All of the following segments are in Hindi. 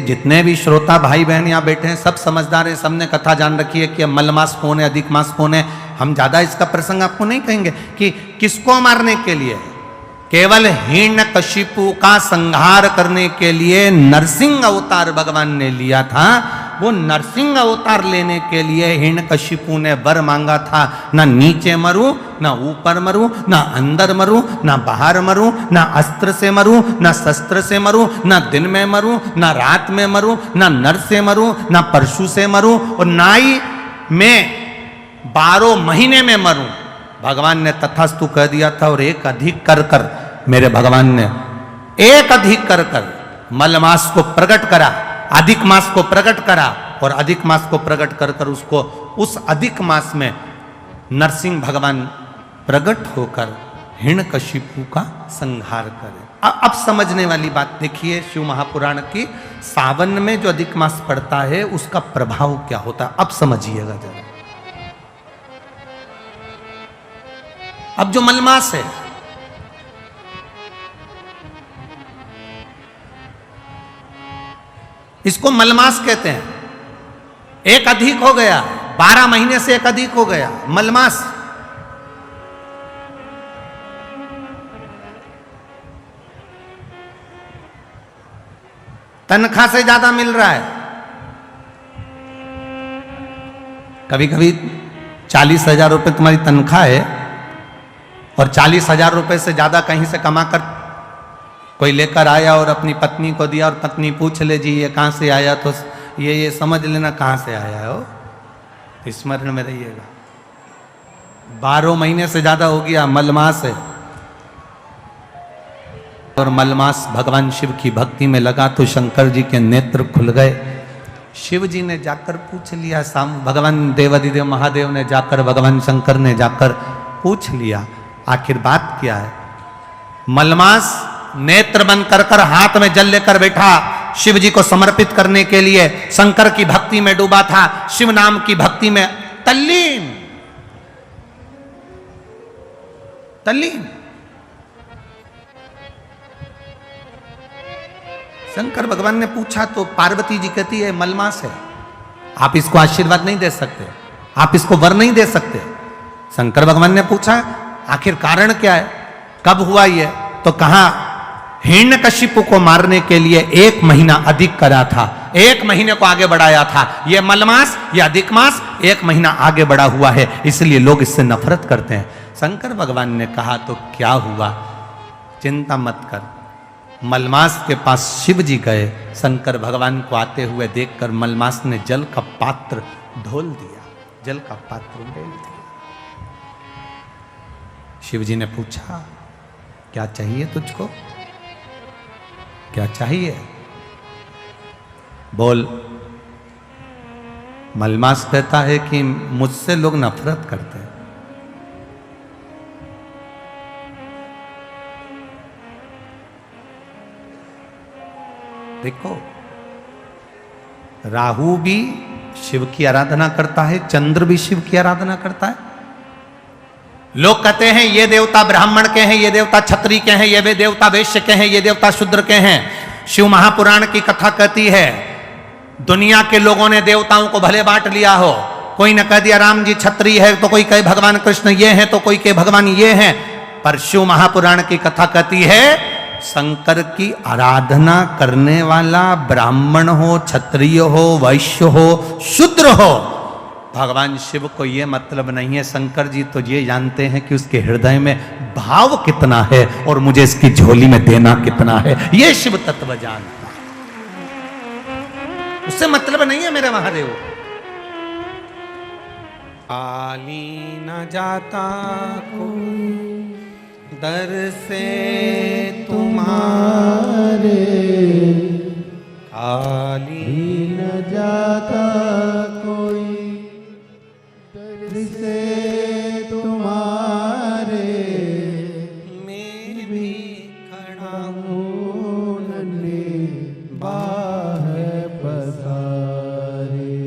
जितने भी श्रोता भाई बहन यहाँ बैठे हैं सब समझदार हैं, सबने कथा जान रखी है कि मलमास कौन है, अधिक मास कौन है। हम ज्यादा इसका प्रसंग आपको नहीं कहेंगे कि किसको मारने के लिए, केवल हिरण्यकशिपु का संहार करने के लिए नरसिंह अवतार भगवान ने लिया था। वो नरसिंह अवतार लेने के लिए हिरण्यकशिपु ने वर मांगा था, ना नीचे मरूं, ना ऊपर मरूं, ना अंदर मरूं, ना बाहर मरूं, ना अस्त्र से मरूं, ना शस्त्र से मरूं, ना दिन में मरूं, ना रात में मरूं, ना नर से मरूं, ना परशु से मरूं, और ना ही मैं 12 महीने में मरूं। भगवान ने तथास्तु कह दिया था। और एक अधिक कर कर मेरे भगवान ने एक अधिक कर कर मलमास को प्रकट करा, अधिक मास को प्रकट करा, और अधिक मास को प्रकट कर कर उसको उस अधिक मास में नरसिंह भगवान प्रकट होकर हिरण्यकशिपु का संहार करे। अब समझने वाली बात देखिए, शिव महापुराण की सावन में जो अधिक मास पड़ता है उसका प्रभाव क्या होता है, अब समझिएगा जरा। अब जो मलमास है, इसको मलमास कहते हैं। एक अधिक हो गया, 12 महीने से एक अधिक हो गया मलमास। तनख्वाह से ज्यादा मिल रहा है। कभी कभी 40,000 रुपए तुम्हारी तनख्वाह है और 40,000 रुपए से ज्यादा कहीं से कमा कर कोई लेकर आया और अपनी पत्नी को दिया, और पत्नी पूछ ले जी ये कहां से आया, तो ये समझ लेना कहां से आया हो, स्मरण में रहिएगा। 12 महीने से ज्यादा हो गया मलमास है, और मलमास भगवान शिव की भक्ति में लगा तो शंकर जी के नेत्र खुल गए। शिव जी ने जाकर पूछ लिया, भगवान देवाधिदेव महादेव ने जाकर, भगवान शंकर ने जाकर पूछ लिया आखिर बात क्या है। मलमास नेत्र बंद कर कर हाथ में जल लेकर बैठा, शिव जी को समर्पित करने के लिए शंकर की भक्ति में डूबा था, शिव नाम की भक्ति में तल्लीन तल्लीन। शंकर भगवान ने पूछा तो पार्वती जी कहती है मलमास है, आप इसको आशीर्वाद नहीं दे सकते, आप इसको वर नहीं दे सकते। शंकर भगवान ने पूछा आखिर कारण क्या है, कब हुआ ये, तो कहा हिरण्यकशिपु को मारने के लिए 1 महीना अधिक करा था, 1 महीने को आगे बढ़ाया था। यह मलमास, यह अधिक मास 1 महीना आगे बढ़ा हुआ है, इसलिए लोग इससे नफरत करते हैं। शंकर भगवान ने कहा तो क्या हुआ, चिंता मत कर। मलमास के पास शिव जी गए, शंकर भगवान को आते हुए देखकर मलमास ने जल का पात्र ढोल दिया, जल का पात्र ढोल दिया। शिव जी ने पूछा क्या चाहिए तुझको, क्या चाहिए, बोल। मलमास कहता है कि मुझसे लोग नफरत करते हैं। देखो, राहु भी शिव की आराधना करता है, चंद्र भी शिव की आराधना करता है। लोग कहते हैं ये देवता ब्राह्मण के हैं, ये देवता क्षत्रिय के हैं, ये देवता वैश्य के हैं, ये देवता शूद्र के हैं। शिव महापुराण की कथा कहती है दुनिया के लोगों ने देवताओं को भले बांट लिया हो, कोई ने कह दिया राम जी क्षत्रिय है, तो कोई कहे भगवान कृष्ण ये हैं, तो कोई कहे भगवान ये हैं। पर शिव महापुराण की कथा कहती है शंकर की आराधना करने वाला ब्राह्मण हो, क्षत्रिय हो, वैश्य हो, शूद्र हो, भगवान शिव को यह मतलब नहीं है। शंकर जी तो ये जानते हैं कि उसके हृदय में भाव कितना है और मुझे इसकी झोली में देना कितना है, ये शिव तत्व जानता है। उससे मतलब नहीं है मेरे महादेव। आली न जाता कोई दर से तुम्हारे, आली न जाता कोई से तुम्हारे, मैं भी खड़ा हूँ नन्हे बाह पसारे,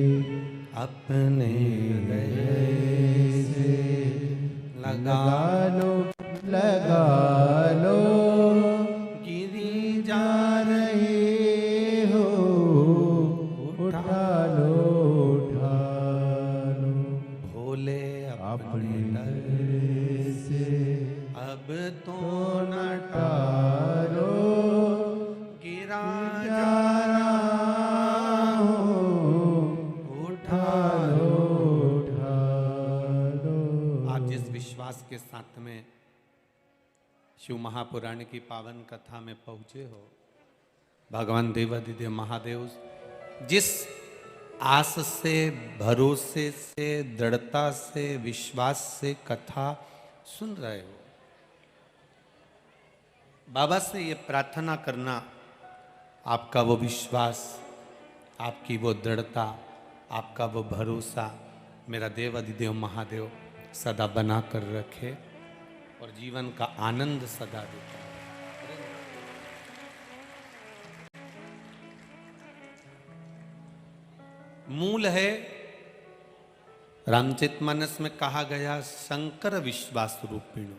अपने गले से लगा लो गिरी जा रहे हो के साथ में शिव महापुराण की पावन कथा में पहुंचे हो। भगवान देवादिदेव महादेव जिस आस से, भरोसे से, दृढ़ता से, विश्वास से कथा सुन रहे हो, बाबा से ये प्रार्थना करना आपका वो विश्वास, आपकी वो दृढ़ता, आपका वो भरोसा मेरा देवादिदेव महादेव सदा बना कर रखे और जीवन का आनंद सदा देता है। मूल है रामचरितमानस में कहा गया शंकर विश्वास रूपिणो।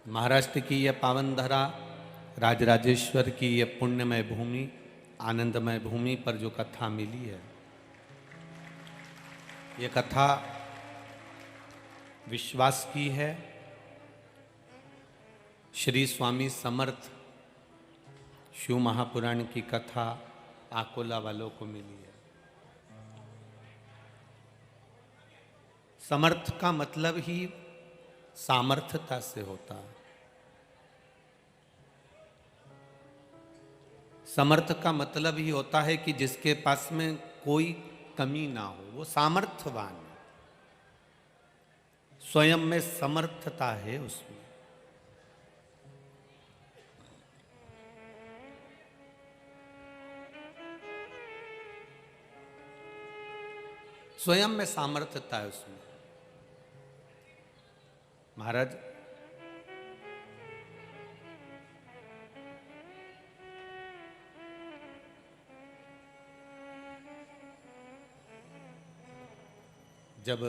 महाराष्ट्र की यह पावन धरा, राजराजेश्वर की यह पुण्यमय भूमि, आनंदमय भूमि पर जो कथा मिली है, ये कथा विश्वास की है। श्री स्वामी समर्थ शिव महापुराण की कथा आकोला वालों को मिली है। समर्थ का मतलब ही सामर्थ्यता से होता है। समर्थ का मतलब ही होता है कि जिसके पास में कोई कमी ना हो, वो सामर्थ्यवान है, स्वयं में समर्थता है उसमें। स्वयं में सामर्थ्यता है उसमें। महाराज जब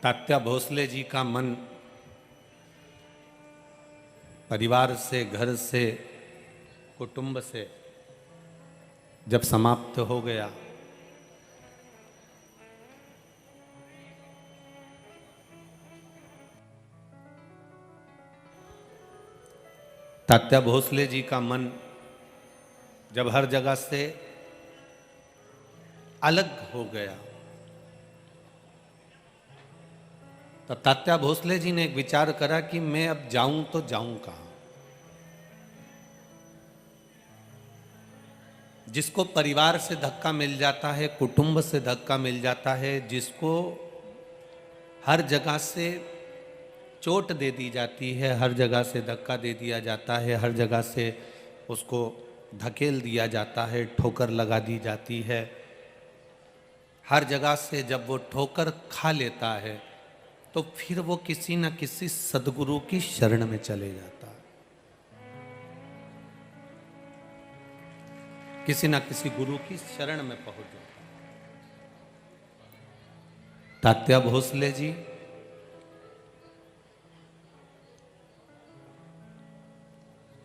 तात्या भोसले जी का मन परिवार से, घर से, कुटुंब से जब समाप्त हो गया, तात्या भोसले जी का मन जब हर जगह से अलग हो गया, तो तात्या भोसले जी ने एक विचार करा कि मैं अब जाऊं तो जाऊं कहां। जिसको परिवार से धक्का मिल जाता है, कुटुंब से धक्का मिल जाता है, जिसको हर जगह से चोट दे दी जाती है, हर जगह से धक्का दे दिया जाता है, हर जगह से उसको धकेल दिया जाता है, ठोकर लगा दी जाती है, हर जगह से जब वो ठोकर खा लेता है तो फिर वो किसी न किसी सदगुरु की शरण में चले जाता है, किसी न किसी गुरु की शरण में पहुंच जाता है। तात्या भोसले जी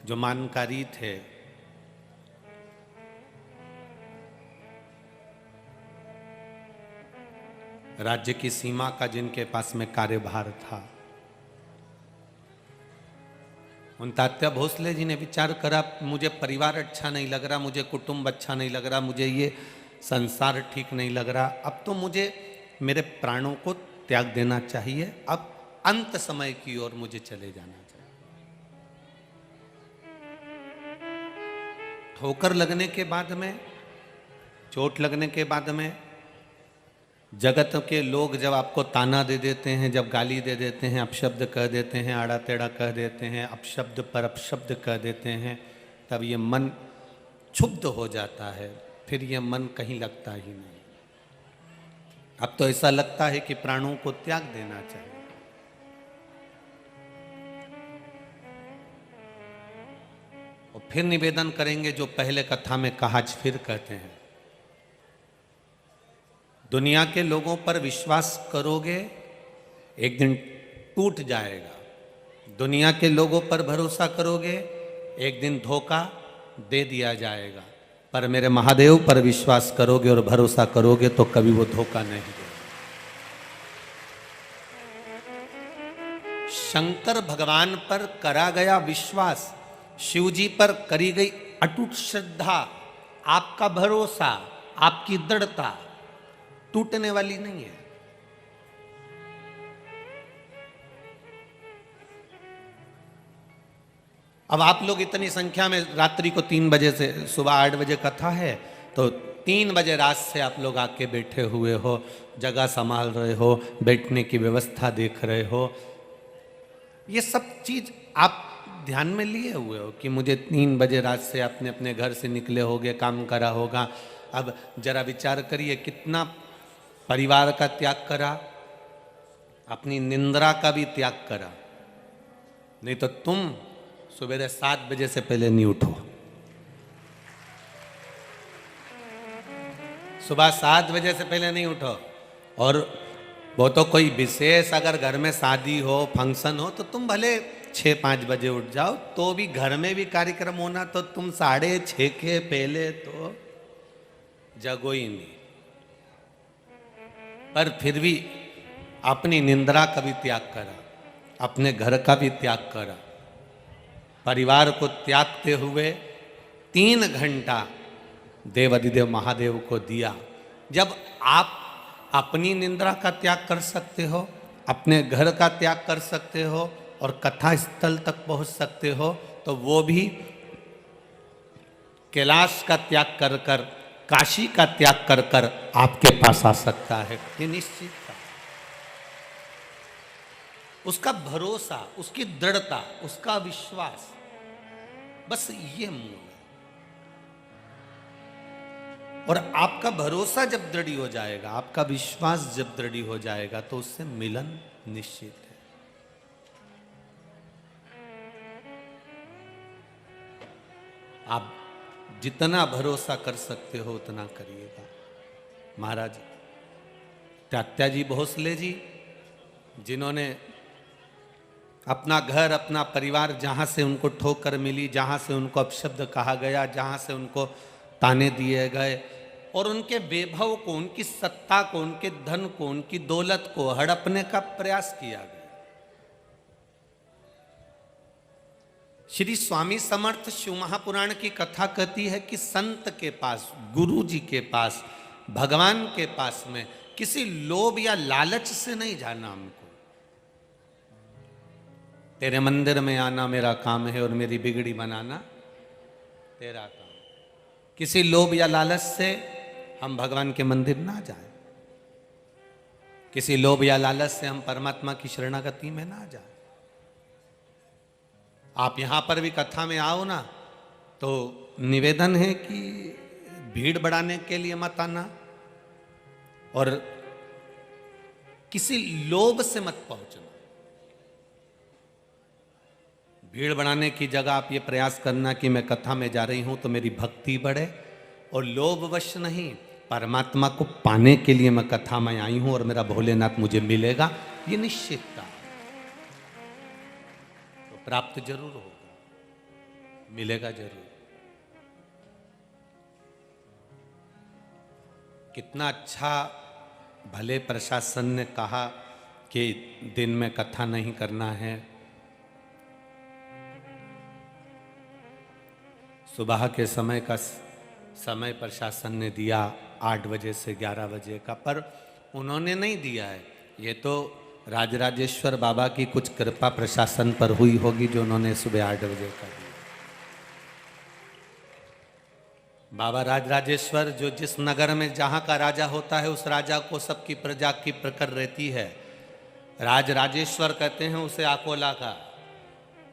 जो मानकारी थे, राज्य की सीमा का जिनके पास में कार्यभार था, उन तात्या भोसले जी ने विचार करा, मुझे परिवार अच्छा नहीं लग रहा, मुझे कुटुंब अच्छा नहीं लग रहा, मुझे ये संसार ठीक नहीं लग रहा, अब तो मुझे मेरे प्राणों को त्याग देना चाहिए, अब अंत समय की ओर मुझे चले जाना चाहिए। ठोकर लगने के बाद में, चोट लगने के बाद में, जगत के लोग जब आपको ताना दे देते हैं, जब गाली दे देते हैं, अपशब्द कह देते हैं, आड़ा टेढ़ा कह देते हैं, अपशब्द पर अपशब्द कह देते हैं, तब ये मन क्षुब्ध हो जाता है, फिर ये मन कहीं लगता ही नहीं। अब तो ऐसा लगता है कि प्राणों को त्याग देना चाहिए। और फिर निवेदन करेंगे जो पहले कथा में कहा, फिर कहते हैं, दुनिया के लोगों पर विश्वास करोगे एक दिन टूट जाएगा, दुनिया के लोगों पर भरोसा करोगे एक दिन धोखा दे दिया जाएगा, पर मेरे महादेव पर विश्वास करोगे और भरोसा करोगे तो कभी वो धोखा नहीं देगा। शंकर भगवान पर करा गया विश्वास, शिव जी पर करी गई अटूट श्रद्धा, आपका भरोसा, आपकी दृढ़ता टूटने वाली नहीं है। अब आप लोग इतनी संख्या में रात्रि को 3 बजे से सुबह 8 बजे कथा है, तो 3 बजे रात से आप लोग आके बैठे हुए हो, जगह संभाल रहे हो, बैठने की व्यवस्था देख रहे हो। ये सब चीज आप ध्यान में लिए हुए हो कि मुझे 3 बजे रात से आपने अपने घर से निकले होगे, काम करा होगा। अब जरा विचार करिए कितना परिवार का त्याग करा, अपनी निंद्रा का भी त्याग करा। नहीं तो तुम सवेरे 7 बजे से पहले नहीं उठो। सुबह 7 बजे से पहले नहीं उठो। और वो तो कोई विशेष अगर घर में शादी हो, फंक्शन हो, तो तुम भले 6-5 बजे उठ जाओ, तो भी घर में भी कार्यक्रम होना, तो तुम 6:30 के पहले तो जगो ही नहीं। पर फिर भी अपनी निंद्रा का भी त्याग करा, अपने घर का भी त्याग करा, परिवार को त्यागते हुए 3 घंटा देवाधिदेव महादेव को दिया। जब आप अपनी निंद्रा का त्याग कर सकते हो, अपने घर का त्याग कर सकते हो और कथा स्थल तक पहुंच सकते हो, तो वो भी कैलाश का त्याग कर कर, काशी का त्याग कर कर आपके पास आ सकता है। ये निश्चित था। उसका भरोसा, उसकी दृढ़ता, उसका विश्वास, बस ये मूल है। और आपका भरोसा जब दृढ़ हो जाएगा, आपका विश्वास जब दृढ़ हो जाएगा, तो उससे मिलन निश्चित है। आप जितना भरोसा कर सकते हो उतना करिएगा। महाराज त्यात्याजी भोसले जी, जिन्होंने अपना घर, अपना परिवार, जहाँ से उनको ठोकर मिली, जहाँ से उनको अपशब्द कहा गया, जहाँ से उनको ताने दिए गए, और उनके वैभव को, उनकी सत्ता को, उनके धन को, उनकी दौलत को हड़पने का प्रयास किया गया। श्री स्वामी समर्थ शिव महापुराण की कथा कहती है कि संत के पास, गुरु जी के पास, भगवान के पास में किसी लोभ या लालच से नहीं जाना हमको। तेरे मंदिर में आना मेरा काम है और मेरी बिगड़ी बनाना तेरा काम। किसी लोभ या लालच से हम भगवान के मंदिर ना जाएं, किसी लोभ या लालच से हम परमात्मा की शरणागति में ना जाएं। आप यहां पर भी कथा में आओ ना, तो निवेदन है कि भीड़ बढ़ाने के लिए मत आना और किसी लोभ से मत पहुंचना। भीड़ बढ़ाने की जगह आप ये प्रयास करना कि मैं कथा में जा रही हूं तो मेरी भक्ति बढ़े, और लोभवश नहीं, परमात्मा को पाने के लिए मैं कथा में आई हूं और मेरा भोलेनाथ मुझे मिलेगा, ये निश्चितता तो प्राप्त जरूर होगा, मिलेगा जरूर। कितना अच्छा भले प्रशासन ने कहा कि दिन में कथा नहीं करना है। सुबह के समय का समय प्रशासन ने दिया 8 बजे से 11 बजे का, पर उन्होंने नहीं दिया है। ये तो राजराजेश्वर बाबा की कुछ कृपा प्रशासन पर हुई होगी जो उन्होंने सुबह 8 बजे का दिया। बाबा राजराजेश्वर जो जिस नगर में जहाँ का राजा होता है, उस राजा को सबकी प्रजा की प्रकर रहती है। राजराजेश्वर कहते हैं उसे आकोला का,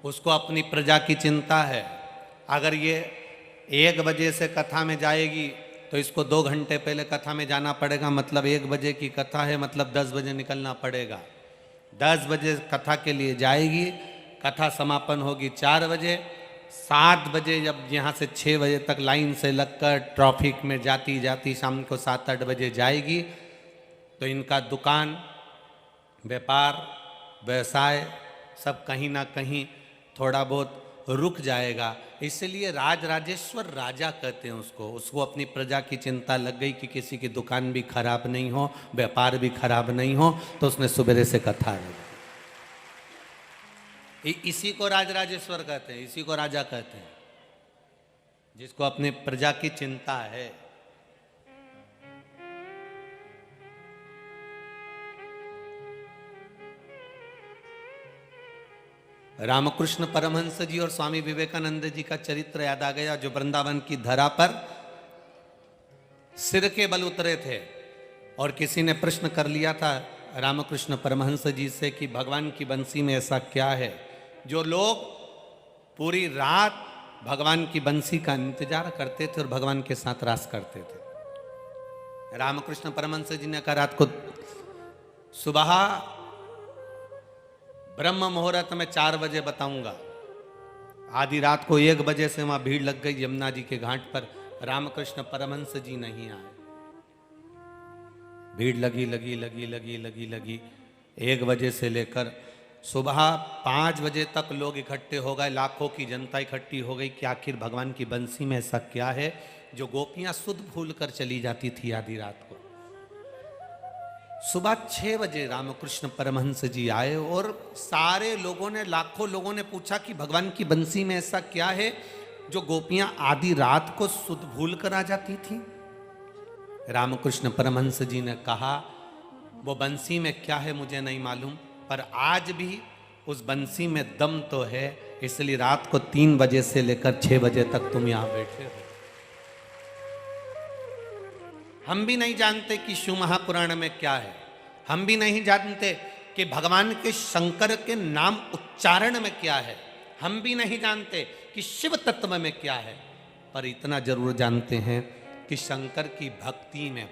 उसको अपनी प्रजा की चिंता है। अगर ये 1 बजे से कथा में जाएगी तो इसको 2 घंटे पहले कथा में जाना पड़ेगा, मतलब 1 बजे की कथा है, मतलब 10 बजे निकलना पड़ेगा। 10 बजे कथा के लिए जाएगी, कथा समापन होगी 4 बजे। 7 बजे जब यहाँ से 6 बजे तक लाइन से लगकर ट्रैफिक में जाती जाती शाम को 7-8 बजे जाएगी, तो इनका दुकान, व्यापार, व्यवसाय सब कहीं ना कहीं थोड़ा बहुत रुक जाएगा। इसलिए राजराजेश्वर राजा कहते हैं उसको अपनी प्रजा की चिंता लग गई कि किसी की दुकान भी खराब नहीं हो, व्यापार भी खराब नहीं हो, तो उसने सुबह से कथा रख दी। इसी को राजराजेश्वर कहते हैं, इसी को राजा कहते हैं। जिसको अपने प्रजा की चिंता है। रामकृष्ण परमहंस जी और स्वामी विवेकानंद जी का चरित्र याद आ गया, जो वृंदावन की धरा पर सिर के बल उतरे थे। और किसी ने प्रश्न कर लिया था रामकृष्ण परमहंस जी से कि भगवान की बंसी में ऐसा क्या है जो लोग पूरी रात भगवान की बंसी का इंतजार करते थे और भगवान के साथ रास करते थे। रामकृष्ण परमहंस जी ने कहा, रात को सुबह ब्रह्म मुहूर्त में 4 बजे बताऊंगा। आधी रात को 1 बजे से वहां भीड़ लग गई यमुना जी के घाट पर। रामकृष्ण परमहंस जी नहीं आए। भीड़ लगी लगी लगी लगी लगी लगी 1 बजे से लेकर सुबह 5 बजे तक लोग इकट्ठे हो गए। लाखों की जनता इकट्ठी हो गई कि आखिर भगवान की बंसी में ऐसा क्या है जो गोपियां सुध भूल कर चली जाती थी आधी रात को। सुबह 6 बजे रामकृष्ण परमहंस जी आए और सारे लोगों ने, लाखों लोगों ने पूछा कि भगवान की बंसी में ऐसा क्या है जो गोपियां आधी रात को सुध भूल कर आ जाती थी। रामकृष्ण परमहंस जी ने कहा, वो बंसी में क्या है मुझे नहीं मालूम, पर आज भी उस बंसी में दम तो है, इसलिए रात को 3 बजे से लेकर 6 बजे तक तुम यहां बैठे हो। हम भी नहीं जानते कि शिव महापुराण में क्या है, हम भी नहीं जानते कि भगवान के शंकर के नाम उच्चारण में क्या है, हम भी नहीं जानते कि शिव तत्व में क्या है, पर इतना जरूर जानते हैं कि शंकर की भक्ति में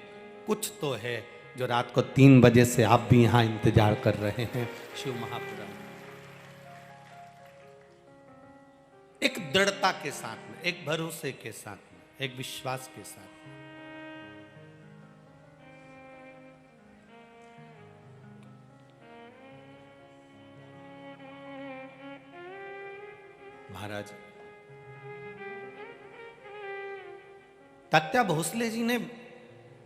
कुछ तो है जो रात को 3 बजे से आप भी यहां इंतजार कर रहे हैं। शिव महापुराण एक दृढ़ता के साथ में, एक भरोसे के साथ में, एक विश्वास के साथ में। महाराज तात्या भोसले जी ने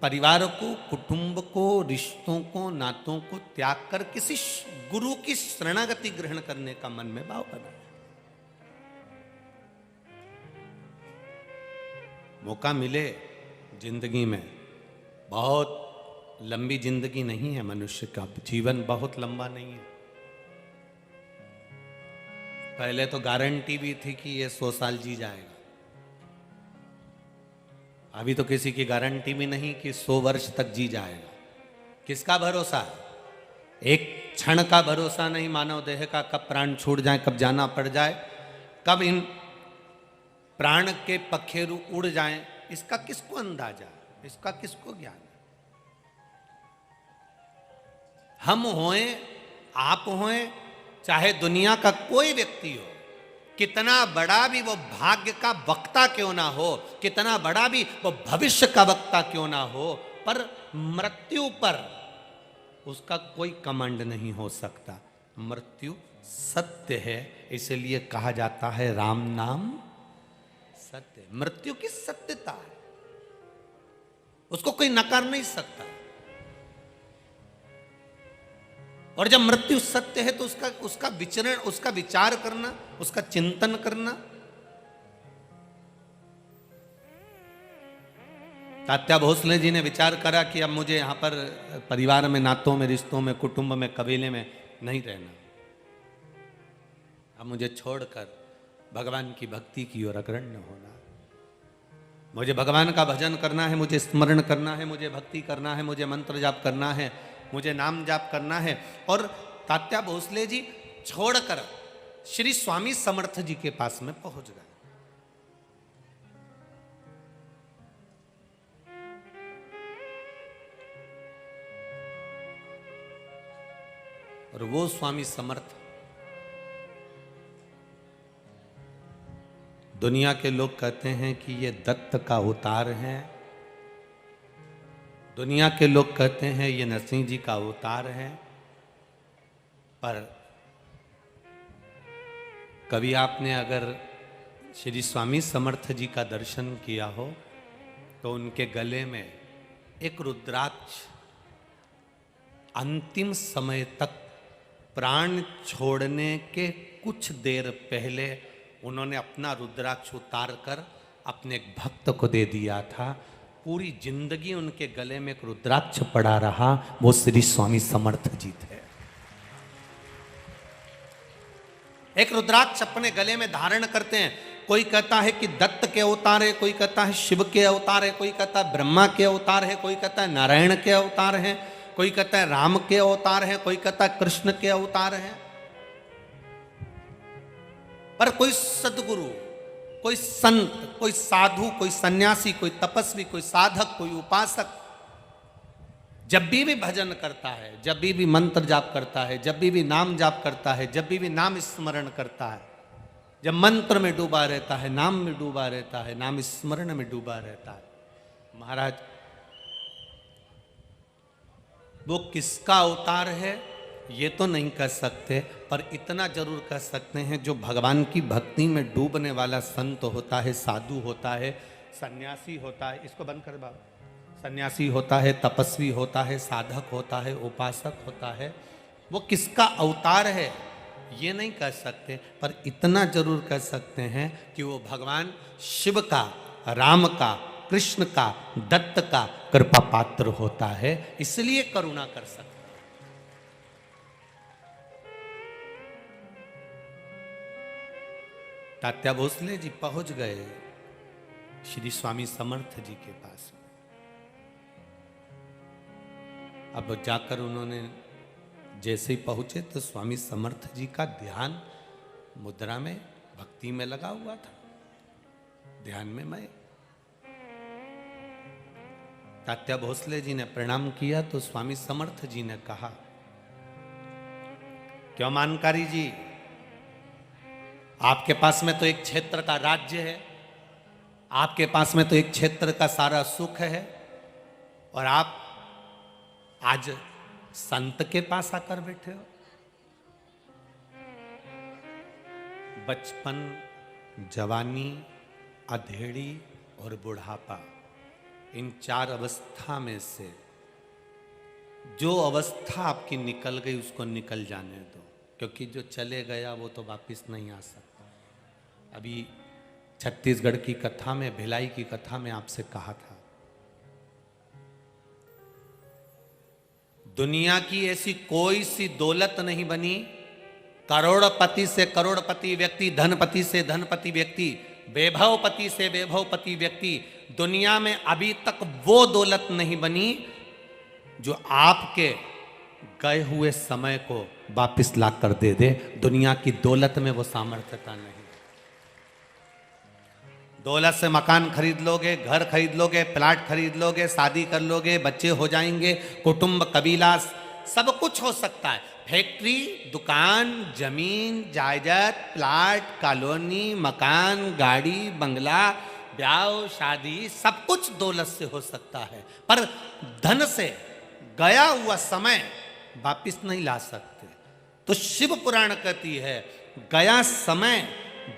परिवार को, कुटुंब को, रिश्तों को, नातों को त्याग कर किसी गुरु की शरणागति ग्रहण करने का मन में भाव बनाया। मौका मिले जिंदगी में, बहुत लंबी जिंदगी नहीं है मनुष्य का, जीवन बहुत लंबा नहीं है। पहले तो गारंटी भी थी कि ये 100 साल जी जाएगा, अभी तो किसी की गारंटी भी नहीं कि 100 वर्ष तक जी जाएगा। किसका भरोसा है? एक क्षण का भरोसा नहीं मानव देह का, कब प्राण छूट जाए, कब जाना पड़ जाए, कब इन प्राण के पखेरु उड़ जाएं, इसका किसको अंदाजा, इसका किसको ज्ञान? हम होएं, आप होएं, चाहे दुनिया का कोई व्यक्ति हो, कितना बड़ा भी वो भाग्य का वक्ता क्यों ना हो, कितना बड़ा भी वो भविष्य का वक्ता क्यों ना हो, पर मृत्यु पर उसका कोई कमांड नहीं हो सकता। मृत्यु सत्य है, इसलिए कहा जाता है राम नाम सत्य। मृत्यु की सत्यता है, उसको कोई नकार नहीं सकता। और जब मृत्यु सत्य है तो उसका विचरण, उसका विचार करना, उसका चिंतन करना। तात्या भोसले जी ने विचार करा कि अब मुझे यहां पर परिवार में, नातों में, रिश्तों में, कुटुंब में, कबीले में नहीं रहना, अब मुझे छोड़कर भगवान की भक्ति की ओर अग्रण्य होना। मुझे भगवान का भजन करना है, मुझे स्मरण करना है, मुझे भक्ति करना है, मुझे मंत्र जाप करना है, मुझे नाम जाप करना है। और तात्या भोसले जी छोड़कर श्री स्वामी समर्थ जी के पास में पहुंच गए। और वो स्वामी समर्थ, दुनिया के लोग कहते हैं कि ये दत्त का अवतार है, दुनिया के लोग कहते हैं ये नरसिंह जी का अवतार है, पर कभी आपने अगर श्री स्वामी समर्थ जी का दर्शन किया हो तो उनके गले में एक रुद्राक्ष, अंतिम समय तक प्राण छोड़ने के कुछ देर पहले उन्होंने अपना रुद्राक्ष उतार कर अपने एक भक्त को दे दिया था। पूरी जिंदगी उनके गले में एक रुद्राक्ष पड़ा रहा, वो श्री स्वामी समर्थ जी थे। एक रुद्राक्ष अपने गले में धारण करते हैं। कोई कहता है कि दत्त के अवतार है, कोई कहता है शिव के अवतार है, कोई कहता है ब्रह्मा के अवतार है, कोई कहता है नारायण के अवतार है, कोई कहता है राम के अवतार है, कोई कहता है कृष्ण के अवतार है। पर कोई सद्गुरु, कोई संत, कोई साधु, कोई सन्यासी, कोई तपस्वी, कोई साधक, कोई उपासक जब भी भजन करता है, जब भी मंत्र जाप करता है, जब भी नाम जाप करता है, जब भी नाम स्मरण करता है, जब मंत्र में डूबा रहता है, नाम में डूबा रहता है, नाम स्मरण में डूबा रहता है, महाराज वो किसका अवतार है ये तो नहीं कह सकते, पर इतना जरूर कह सकते हैं जो भगवान की भक्ति में डूबने वाला संत होता है, साधु होता है, सन्यासी होता है, इसको बंद कर बाबा, सन्यासी होता है, तपस्वी होता है, साधक होता है, उपासक होता है, वो किसका अवतार है ये नहीं कह सकते, पर इतना जरूर कह सकते हैं कि वो भगवान शिव का, राम का, कृष्ण का, दत्त का कृपा पात्र होता है, इसलिए करुणा कर सकते। तात्या भोसले जी पहुंच गए श्री स्वामी समर्थ जी के पास। अब जाकर उन्होंने जैसे ही पहुंचे तो स्वामी समर्थ जी का ध्यान मुद्रा में, भक्ति में लगा हुआ था, ध्यान में मैं। तात्या भोसले जी ने प्रणाम किया तो स्वामी समर्थ जी ने कहा, क्यों मानकारी जी, आपके पास में तो एक क्षेत्र का राज्य है, आपके पास में तो एक क्षेत्र का सारा सुख है, और आप आज संत के पास आकर बैठे हो। बचपन, जवानी, अधेड़ी और बुढ़ापा, इन चार अवस्था में से जो अवस्था आपकी निकल गई उसको निकल जाने दो, क्योंकि जो चले गया वो तो वापस नहीं आ सकता। अभी छत्तीसगढ़ की कथा में, भिलाई की कथा में आपसे कहा था, दुनिया की ऐसी कोई सी दौलत नहीं बनी, करोड़पति से करोड़पति व्यक्ति, धनपति से धनपति व्यक्ति, वैभवपति से वैभवपति व्यक्ति, दुनिया में अभी तक वो दौलत नहीं बनी जो आपके गए हुए समय को वापस ला कर दे दे। दुनिया की दौलत में वो सामर्थ्यता नहीं। दौलत से मकान खरीद लोगे, घर खरीद लोगे, प्लाट खरीद लोगे, शादी कर लोगे, बच्चे हो जाएंगे, कुटुंब, कबीला, सब कुछ हो सकता है। फैक्ट्री, दुकान, जमीन, जायदाद, प्लाट, कॉलोनी, मकान, गाड़ी, बंगला, ब्याह, शादी, सब कुछ दौलत से हो सकता है, पर धन से गया हुआ समय वापिस नहीं ला सकते। तो शिव पुराण कहती है गया समय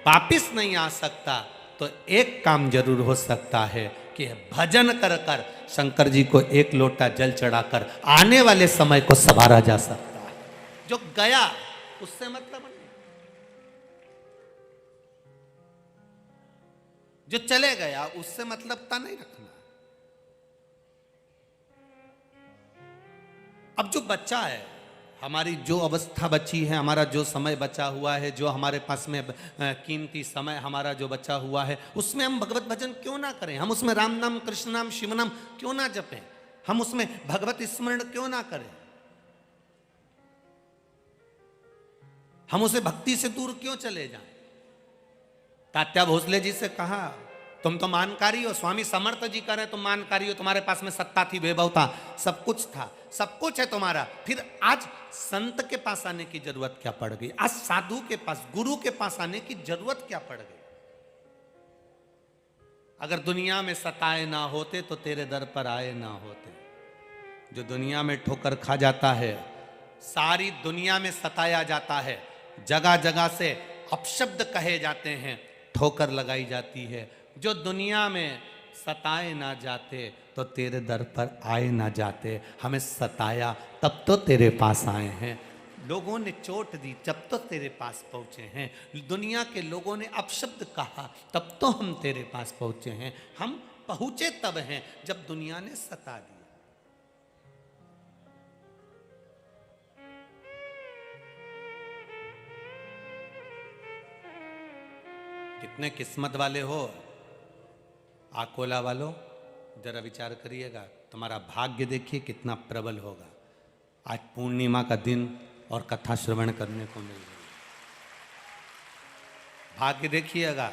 वापिस नहीं आ सकता, तो एक काम जरूर हो सकता है कि भजन कर कर शंकर जी को एक लोटा जल चढ़ाकर आने वाले समय को संवारा जा सकता है। जो गया उससे मतलब नहीं, जो चले गया उससे मतलबता नहीं रखना। अब जो बच्चा है, हमारी जो अवस्था बची है, हमारा जो समय बचा हुआ है, जो हमारे पास में कीमती समय हमारा जो बचा हुआ है, उसमें हम भगवत भजन क्यों ना करें? हम उसमें राम नाम, कृष्ण नाम, शिव नाम क्यों ना जपें? हम उसमें भगवत स्मरण क्यों ना करें? हम उसे भक्ति से दूर क्यों चले जाएं? तात्या भोसले जी से कहा, तुम तो मानकारी हो, स्वामी समर्थ जी कह रहे तुम मानकारी हो, तुम्हारे पास में सत्ता थी, वैभव था, सब कुछ था, सब कुछ है तुम्हारा, फिर आज संत के पास आने की जरूरत क्या पड़ गई? आज साधु के पास, गुरु के पास आने की जरूरत क्या पड़ गई? अगर दुनिया में सताए ना होते तो तेरे दर पर आए ना होते। जो दुनिया में ठोकर खा जाता है, सारी दुनिया में सताया जाता है, जगह जगह से अपशब्द कहे जाते हैं, ठोकर लगाई जाती है। जो दुनिया में सताए ना जाते तो तेरे दर पर आए ना जाते। हमें सताया तब तो तेरे पास आए हैं। लोगों ने चोट दी जब तो तेरे पास पहुंचे हैं, दुनिया के लोगों ने अपशब्द कहा तब तो हम तेरे पास पहुंचे हैं, हम पहुंचे तब हैं जब दुनिया ने सता दिया। कितने किस्मत वाले हो आकोला वालों, जरा विचार करिएगा, तुम्हारा भाग्य देखिए कितना प्रबल होगा। आज पूर्णिमा का दिन और कथा श्रवण करने को मिल रही है, भाग्य देखिएगा।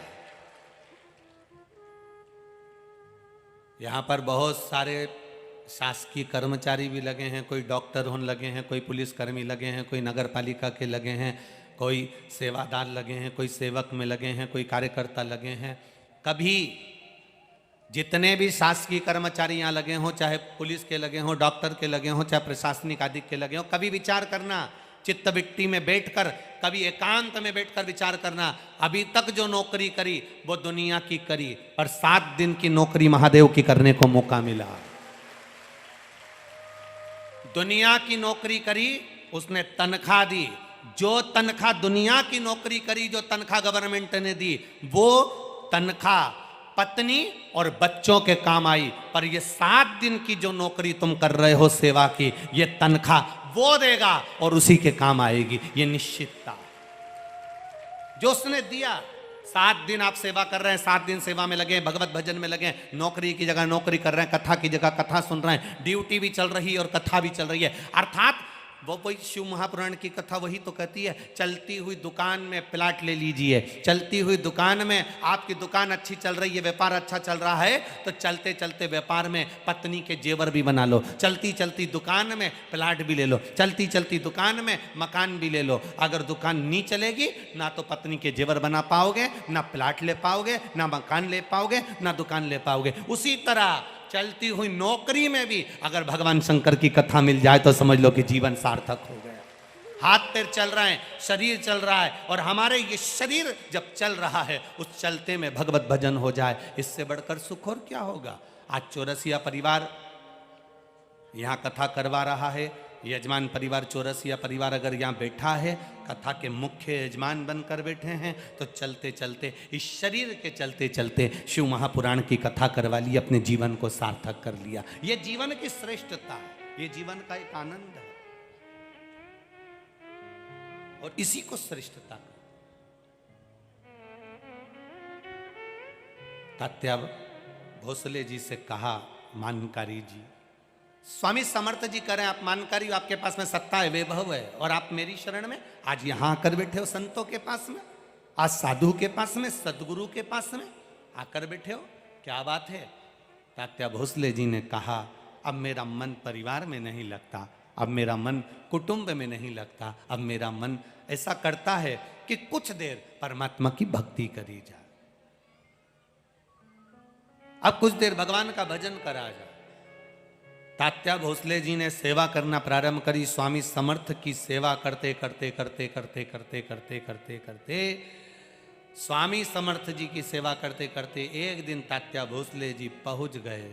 यहां पर बहुत सारे शासकीय कर्मचारी भी लगे हैं, कोई डॉक्टर होने लगे हैं, कोई पुलिसकर्मी लगे हैं, कोई नगर पालिका के लगे हैं, कोई सेवादार लगे हैं, कोई सेवक में लगे हैं, कोई कार्यकर्ता लगे हैं। कभी जितने भी शासकीय कर्मचारी यहाँ लगे हों, चाहे पुलिस के लगे हों, डॉक्टर के लगे हों, चाहे प्रशासनिक आदि के लगे हों, कभी विचार करना, चित्त बिट्टी में बैठकर, कभी एकांत में बैठकर विचार करना, अभी तक जो नौकरी करी वो दुनिया की करी, पर 7 दिन की नौकरी महादेव की करने को मौका मिला। दुनिया की नौकरी करी, उसने तनख्वाह दी, जो तनख्वाह दुनिया की नौकरी करी, जो तनख्वाह गवर्नमेंट ने दी, वो तनख्वाह पत्नी और बच्चों के काम आई। पर ये 7 दिन की जो नौकरी तुम कर रहे हो सेवा की, ये तनख्वाह वो देगा और उसी के काम आएगी, ये निश्चितता जो उसने दिया। 7 दिन आप सेवा कर रहे हैं, 7 दिन सेवा में लगे हैं, भगवत भजन में लगे हैं, नौकरी की जगह नौकरी कर रहे हैं, कथा की जगह कथा सुन रहे हैं, ड्यूटी भी चल रही है और कथा भी चल रही है। अर्थात वो वही शिव महापुराण की कथा वही तो कहती है, चलती हुई दुकान में प्लाट ले लीजिए, चलती हुई दुकान में, आपकी दुकान अच्छी चल रही है, व्यापार अच्छा चल रहा है, तो चलते चलते व्यापार में पत्नी के जेवर भी बना लो, चलती चलती दुकान में प्लाट भी ले लो, चलती चलती दुकान में मकान भी ले लो। अगर दुकान नहीं चलेगी ना तो पत्नी के जेवर बना पाओगे, ना प्लाट ले पाओगे, ना मकान ले पाओगे, ना दुकान ले पाओगे। उसी तरह चलती हुई नौकरी में भी अगर भगवान शंकर की कथा मिल जाए तो समझ लो कि जीवन सार्थक हो गया। हाथ पैर चल रहे हैं, शरीर चल रहा है, और हमारे ये शरीर जब चल रहा है उस चलते में भगवत भजन हो जाए, इससे बढ़कर सुख और क्या होगा। आज चौरसिया परिवार यहाँ कथा करवा रहा है, यजमान परिवार चौरसिया परिवार अगर यहाँ बैठा है, कथा के मुख्य यजमान बनकर बैठे हैं, तो चलते चलते इस शरीर के चलते चलते शिव महापुराण की कथा करवा ली, अपने जीवन को सार्थक कर लिया। ये जीवन की श्रेष्ठता है, ये जीवन का एक आनंद है, और इसी को श्रेष्ठता तात्या भोसले जी से कहा, मानकारी जी, स्वामी समर्थ जी करें, आप मानकारी, आपके पास में सत्ता है, वैभव है, और आप मेरी शरण में आज यहां आकर बैठे हो, संतों के पास में, आज साधु के पास में, सदगुरु के पास में आकर बैठे हो, क्या बात है। तात्या भोसले जी ने कहा, अब मेरा मन परिवार में नहीं लगता, अब मेरा मन कुटुंब में नहीं लगता, अब मेरा मन ऐसा करता है कि कुछ देर परमात्मा की भक्ति करी जाए, अब कुछ देर भगवान का भजन करा जाए। तात्या भोसले जी ने सेवा करना प्रारंभ करी, स्वामी समर्थ की सेवा करते करते करते करते करते करते करते करते स्वामी समर्थ जी की सेवा करते करते एक दिन तात्या भोसले जी पहुंच गए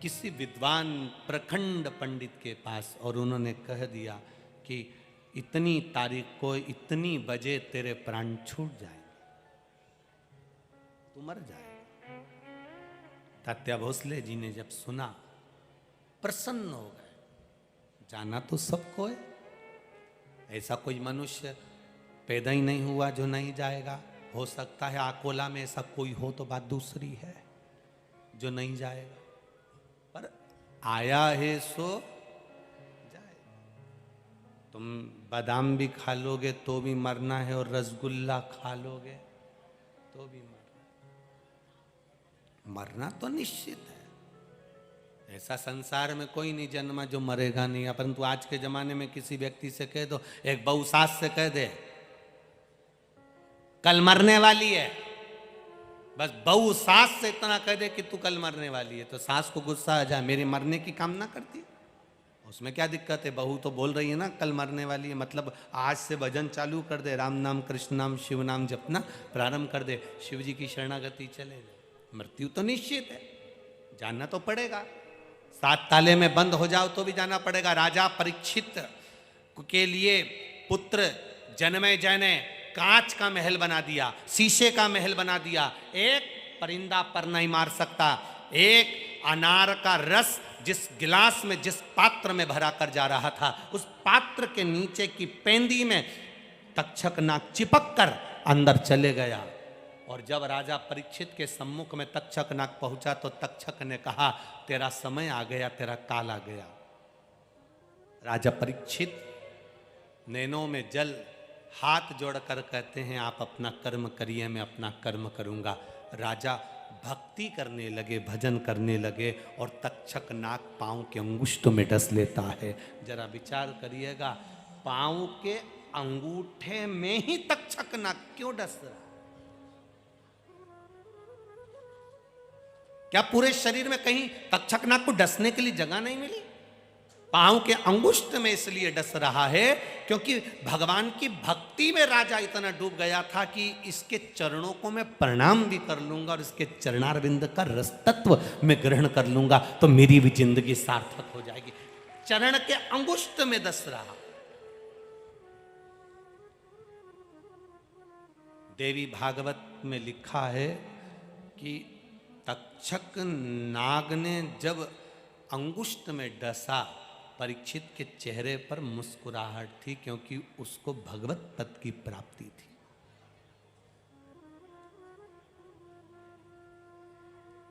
किसी विद्वान प्रखंड पंडित के पास, और उन्होंने कह दिया कि इतनी तारीख को इतनी बजे तेरे प्राण छूट जाएंगे, तू मर जाएगा। तात्या भोसले जी ने जब सुना प्रसन्न हो गए, जाना तो सबको है, ऐसा कोई मनुष्य पैदा ही नहीं हुआ जो नहीं जाएगा। हो सकता है आकोला में ऐसा कोई हो तो बात दूसरी है जो नहीं जाएगा, पर आया है सो जाए। तुम बादाम भी खा लोगे तो भी मरना है, और रसगुल्ला खा लोगे तो भी मरना तो निश्चित है। ऐसा संसार में कोई नहीं जन्मा जो मरेगा नहीं। परंतु आज के जमाने में किसी व्यक्ति से कह दो, एक बहू सास से कह दे कल मरने वाली है, बस बहू सास से इतना कह दे कि तू कल मरने वाली है, तो सास को गुस्सा आ जाए, मेरे मरने की कामना करती, उसमें क्या दिक्कत है। बहू तो बोल रही है ना कल मरने वाली है, मतलब आज से भजन चालू कर दे, राम नाम कृष्ण नाम शिव नाम जपना प्रारंभ कर दे, शिव जी की शरणागति चले जाए। मृत्यु तो निश्चित है, जाना तो पड़ेगा, 7 ताले में बंद हो जाओ तो भी जाना पड़ेगा। राजा परीक्षित के लिए पुत्र जनमेजय ने कांच का महल बना दिया, शीशे का महल बना दिया। एक परिंदा पर नहीं मार सकता। एक अनार का रस जिस गिलास में, जिस पात्र में भरा कर जा रहा था, उस पात्र के नीचे की पेंदी में तक्षक नाग चिपक कर अंदर चले गया। और जब राजा परीक्षित के सम्मुख में तक्षक नाग पहुंचा तो तक्षक ने कहा, तेरा समय आ गया, तेरा काल आ गया। राजा परीक्षित नैनों में जल हाथ जोड़कर कहते हैं, आप अपना कर्म करिए, मैं अपना कर्म करूंगा। राजा भक्ति करने लगे, भजन करने लगे और तक्षक नाग पांव के अंगुष्ठ में डस लेता है। जरा विचार करिएगा, पांव के अंगूठे में ही तक्षक नाग क्यों डस रहा? क्या पूरे शरीर में कहीं तक्षक नाग को डसने के लिए जगह नहीं मिली? पांव के अंगुष्ठ में इसलिए डस रहा है क्योंकि भगवान की भक्ति में राजा इतना डूब गया था कि इसके चरणों को मैं प्रणाम भी कर लूंगा और इसके चरणारविंद का रस तत्व मैं ग्रहण कर लूंगा तो मेरी भी जिंदगी सार्थक हो जाएगी। चरण के अंगुष्ठ में डस रहा। देवी भागवत में लिखा है कि तक्षक नाग ने जब अंगुष्ठ में डसा, परीक्षित के चेहरे पर मुस्कुराहट थी क्योंकि उसको भगवत पद की प्राप्ति थी।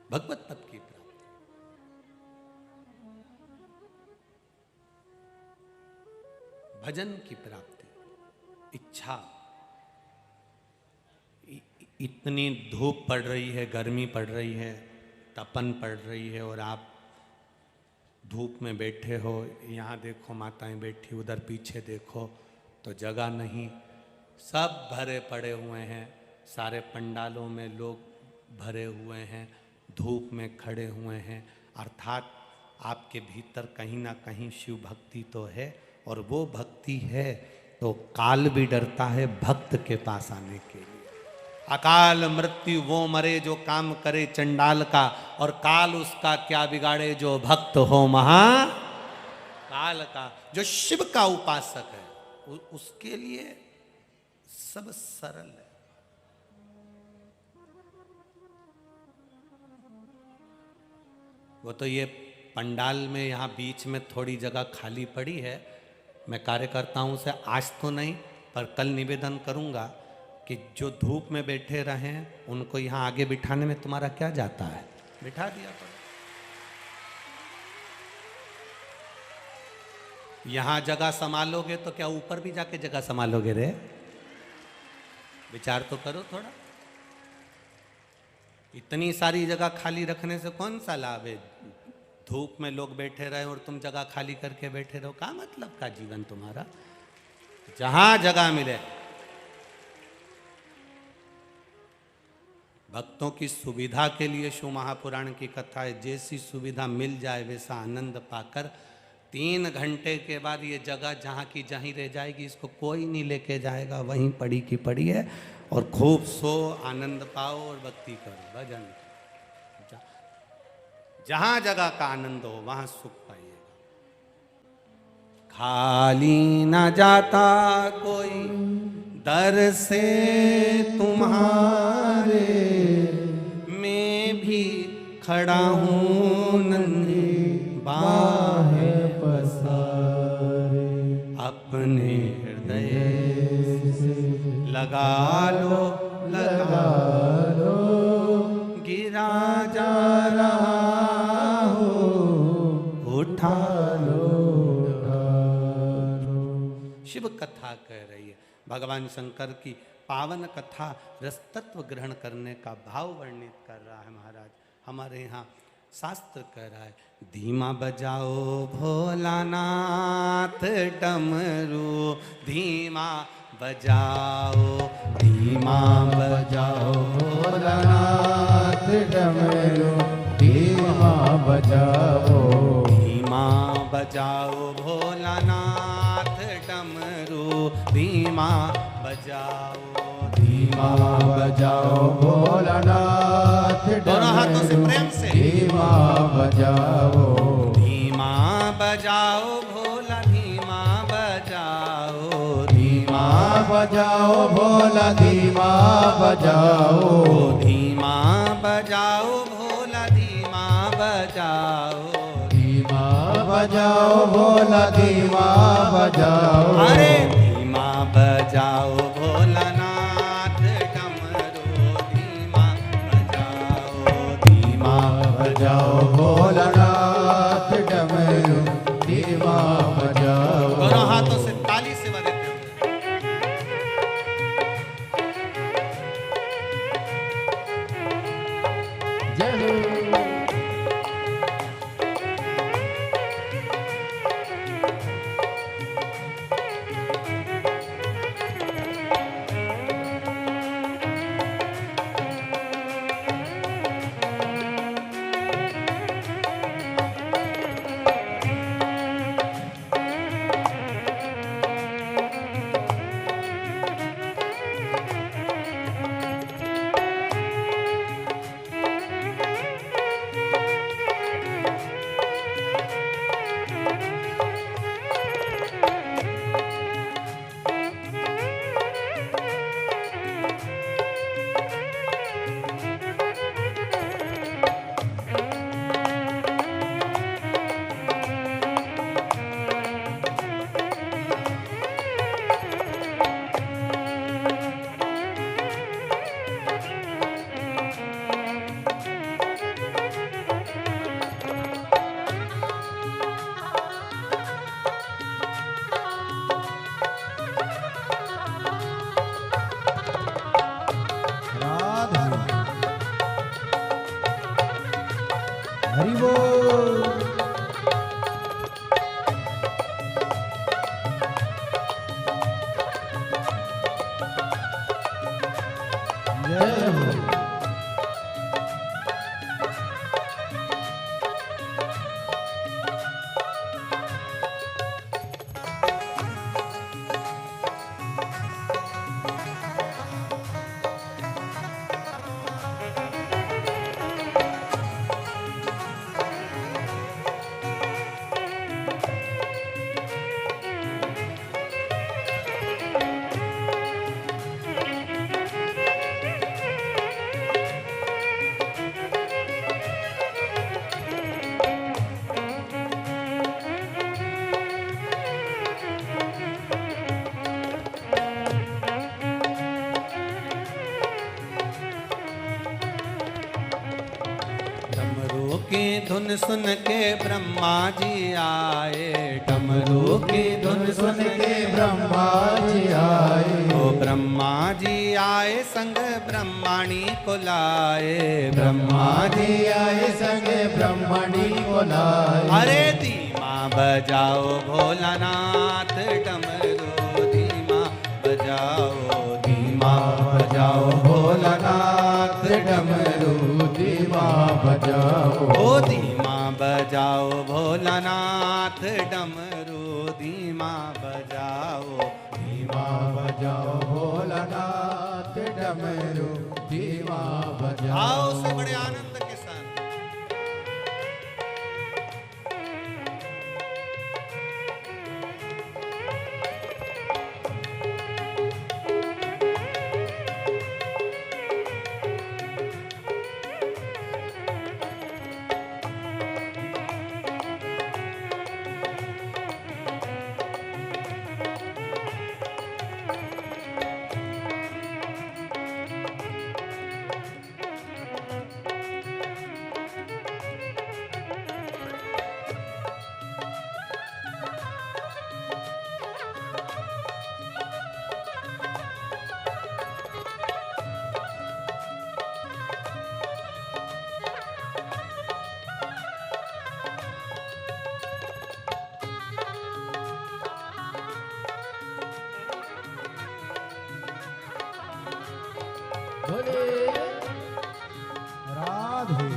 भगवत पद की प्राप्ति, भजन की प्राप्ति, इच्छा। इतनी धूप पड़ रही है, गर्मी पड़ रही है, तपन पड़ रही है और आप धूप में बैठे हो। यहाँ देखो माताएं बैठी, उधर पीछे देखो तो जगह नहीं, सब भरे पड़े हुए हैं। सारे पंडालों में लोग भरे हुए हैं, धूप में खड़े हुए हैं। अर्थात आपके भीतर कहीं ना कहीं शिव भक्ति तो है और वो भक्ति है तो काल भी डरता है भक्त के पास आने के लिए। अकाल मृत्यु वो मरे जो काम करे चंडाल का, और काल उसका क्या बिगाड़े जो भक्त हो महा काल का। जो शिव का उपासक है उसके लिए सब सरल है। वो तो ये पंडाल में यहाँ बीच में थोड़ी जगह खाली पड़ी है, मैं कार्यकर्ताओं से आज तो नहीं पर कल निवेदन करूँगा कि जो धूप में बैठे रहे उनको यहाँ आगे बिठाने में तुम्हारा क्या जाता है, बिठा दिया तो। यहाँ जगह संभालोगे तो क्या ऊपर भी जाके जगह संभालोगे रे? विचार तो करो थोड़ा। इतनी सारी जगह खाली रखने से कौन सा लाभ है? धूप में लोग बैठे रहे और तुम जगह खाली करके बैठे रहो, क्या मतलब का जीवन तुम्हारा? जहां जगह मिले भक्तों की सुविधा के लिए शिव महापुराण की कथा है। जैसी सुविधा मिल जाए वैसा आनंद पाकर 3 घंटे के बाद ये जगह जहाँ की जहीं रह जाएगी, इसको कोई नहीं लेके जाएगा, वहीं पड़ी की पड़ी है। और खूब सो, आनंद पाओ और भक्ति करो, भजन। जहाँ जगह का आनंद हो वहाँ सुख पाइएगा। खाली ना जाता कोई दर से तुम्हारे, मैं भी खड़ा हूँ नन्ही बाहें पसारे। अपने हृदय से लगा लो, लगा लो, गिरा जा रहा हो, उठा लो, उठा लो। शिव कथा कह रही है, भगवान शंकर की पावन कथा रसतत्व ग्रहण करने का भाव वर्णित कर रहा है महाराज। हमारे यहाँ शास्त्र कह रहा है, धीमा बजाओ भोलानाथ डमरू, धीमा बजाओ, धीमा बजाओ भोलानाथ डमरू, धीमा बजाओ, धीमा बजाओ भोलानाथ डमरू, धीमा बजाओ, धीमा बजाओ भोलानाथ डमरू, दोनों हाथों से प्रेम से, धीमा बजाओ, धीमा बजाओ भोला, धीमा बजाओ, बजाओ भोला धीमा बजाओ, धीमा बजाओ भोला धीमा बजाओ, धीमा बजाओ भोला धीमा बजाओ। अरे धीमा बजाओ भोलानाथ डमरू धीमा बजाओ, धीमा बजाओ भोलानाथ डमरू धीमा बजाओ। दोनों हाथों से ताली से बजाते हो। जय हो। हरि बोल। जय हो। डमरू की धुन सुन के ब्रह्मा जी आए, डमरू की धुन सुन के ब्रह्मा जी आए, ओ ब्रह्मा जी आए संग ब्रह्माणी को लाए, ब्रह्मा जी आए संगे ब्रह्मणी को लाए। अरे धीमा बजाओ भोलानाथ डमरू धीमा बजाओ, धीमा बजाओ भोलानाथ डमरू धीमा बजाओ, ओ धीमा बजाओ भोलानाथ डमरू धीमा बजाओ, धीमा बजाओ भोलानाथ डमरू धीमा बजाओ। आओ से बड़े आनंद के साथ। बोले राधे।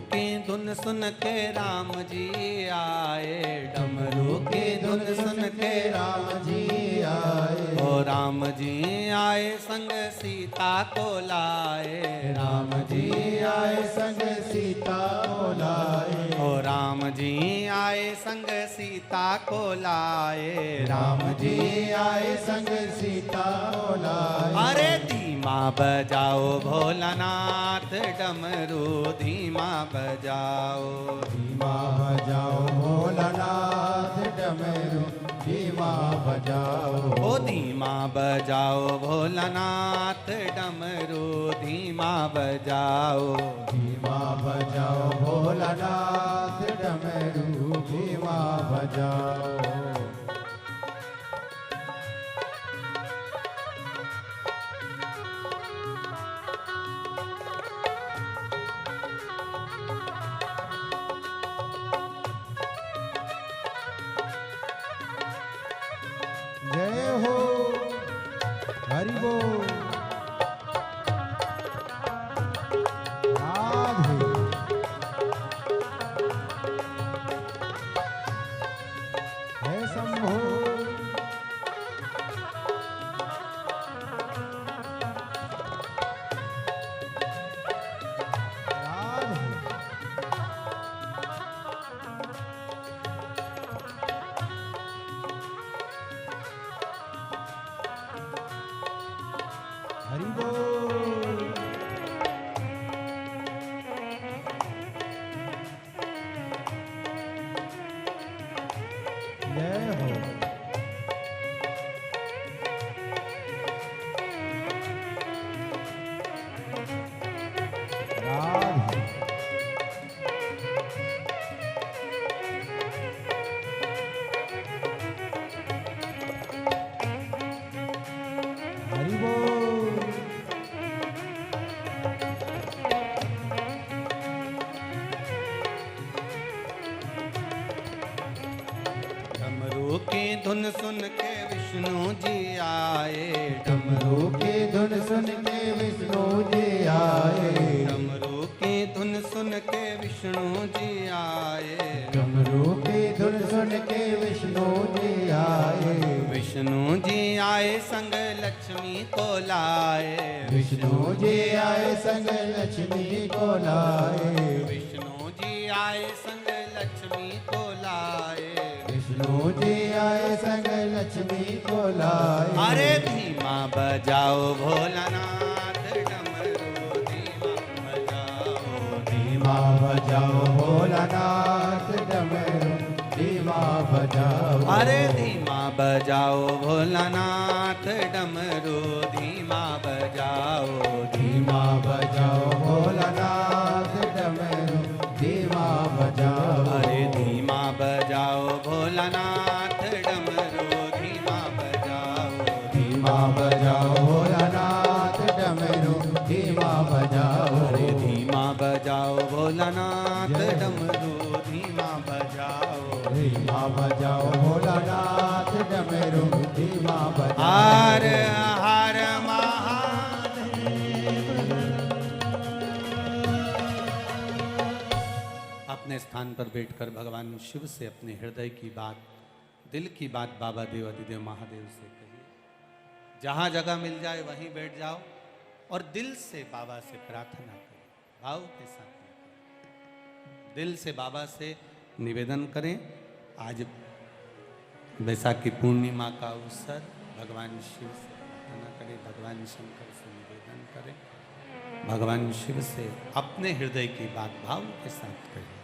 की धुन सुन के राम जी आए, डमरू की धुन सुन के राम जी आए, ओ राम जी आए संग सीता को लाए, राम जी आए संग सीता को लाए, ओ राम जी आए संग सीता को लाए, राम जी आए संग सीता को लाए। अरे धीमा बजाओ भोलानाथ डमरू धीमा बजाओ, धीमा बजाओ भोलानाथ डमरू धीमा बजाओ, ओ धीमा बजाओ भोलानाथ डमरू धीमा बजाओ, धीमा बजाओ भोलानाथ डमरू धीमा बजाओ। जय हो हरि बोल राधे। हे शंभो राधे। हरि बोल जय हो राधे। हरि बोल डमरू की धुन सुन के विष्णु जी आए, डमरू की धुन सुन के विष्णु जी आए, डमरू की धुन सुन के विष्णु जी आए, डमरू की धुन सुन के विष्णु जी आए, विष्णु जी आए संग लक्ष्मी को लाए, विष्णु जी आए संग लक्ष्मी को लाए, विष्णु जी आए संग लक्ष्मी को लाए, विष्णु जी आए संग लक्ष्मी को लाए। अरे धीमा बजाओ भोलानाथ डमरू धीमा बजाओ, धीमा बजाओ भोलानाथ डमरू धीमा बजाओ, अरे धीमा बजाओ भोलानाथ डमरू धीमा बजाओ, धीमा बजाओ भोलानाथ डमरू धीमा बजाओ, अरे धीमा बजाओ भोलानाथ डमरू धीमा बजाओ, धीमा बजाओ भोलानाथ डमरू धीमा बजाओ, अरे धीमा बजाओ भोलानाथ डमरू धीमा बजाओ, धीमा बजाओ भोलानाथ डमरू धीमा बजाओ। हर हर महादेव। अपने स्थान पर बैठकर भगवान शिव से अपने हृदय की बात, दिल की बात बाबा देव अधिदेव महादेव से कहिए। जहाँ जगह मिल जाए वहीं बैठ जाओ और दिल से बाबा से प्रार्थना करें, भाव के साथ दिल से बाबा से निवेदन करें। आज बैसाखी पूर्णिमा का अवसर, भगवान शिव से प्रार्थना करें, भगवान शंकर से निवेदन करें, भगवान शिव से अपने हृदय की बात भाव के साथ करें।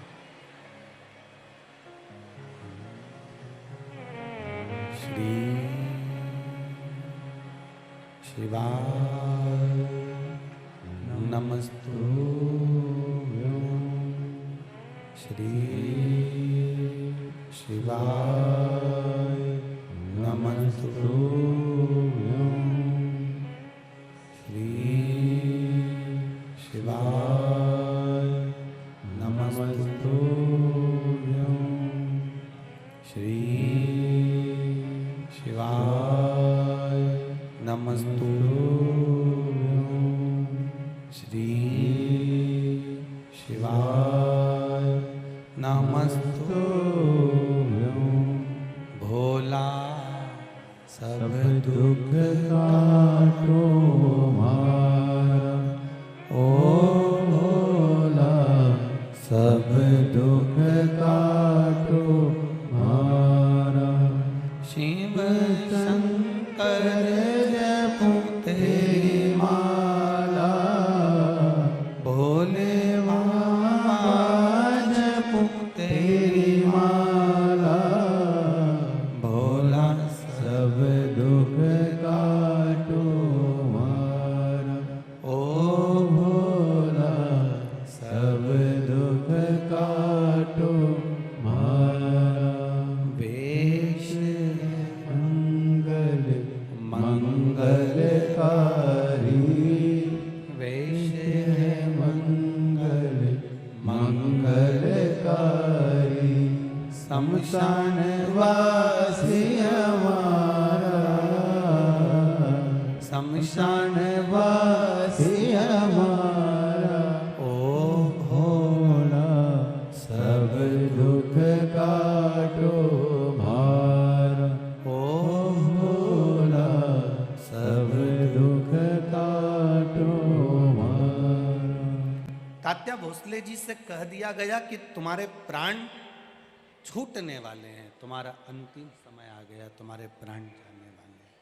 श्री शिवाय नमस्तुभ्यं, श्री शिवाय नमस्तुभ्यं, श्री शिवाय नमस्तुभ्यं, श्री शिवाय नमस्तुभ्यं, श्री शिवाय दुख काटो मारा। शिव शंकर जपो तेरी माला भोले बाबा जपो तेरी माला भोला सब दुख काटो मारा। ओ भोला सब दुख काटो मारा। वेश मंगल मंगलकारी वेश है मंगल मंगलकारी। शमशान वासी हमारा शमशान वासी हमारा। ओ भोला सब दुख काटो मारा। ओ भोला सब दुख काटो मारा। तात्या भोसले जी से कह दिया गया कि तुम्हारे प्राण छूटने वाले हैं, तुम्हारा अंतिम समय आ गया, तुम्हारे प्राण जाने वाले हैं।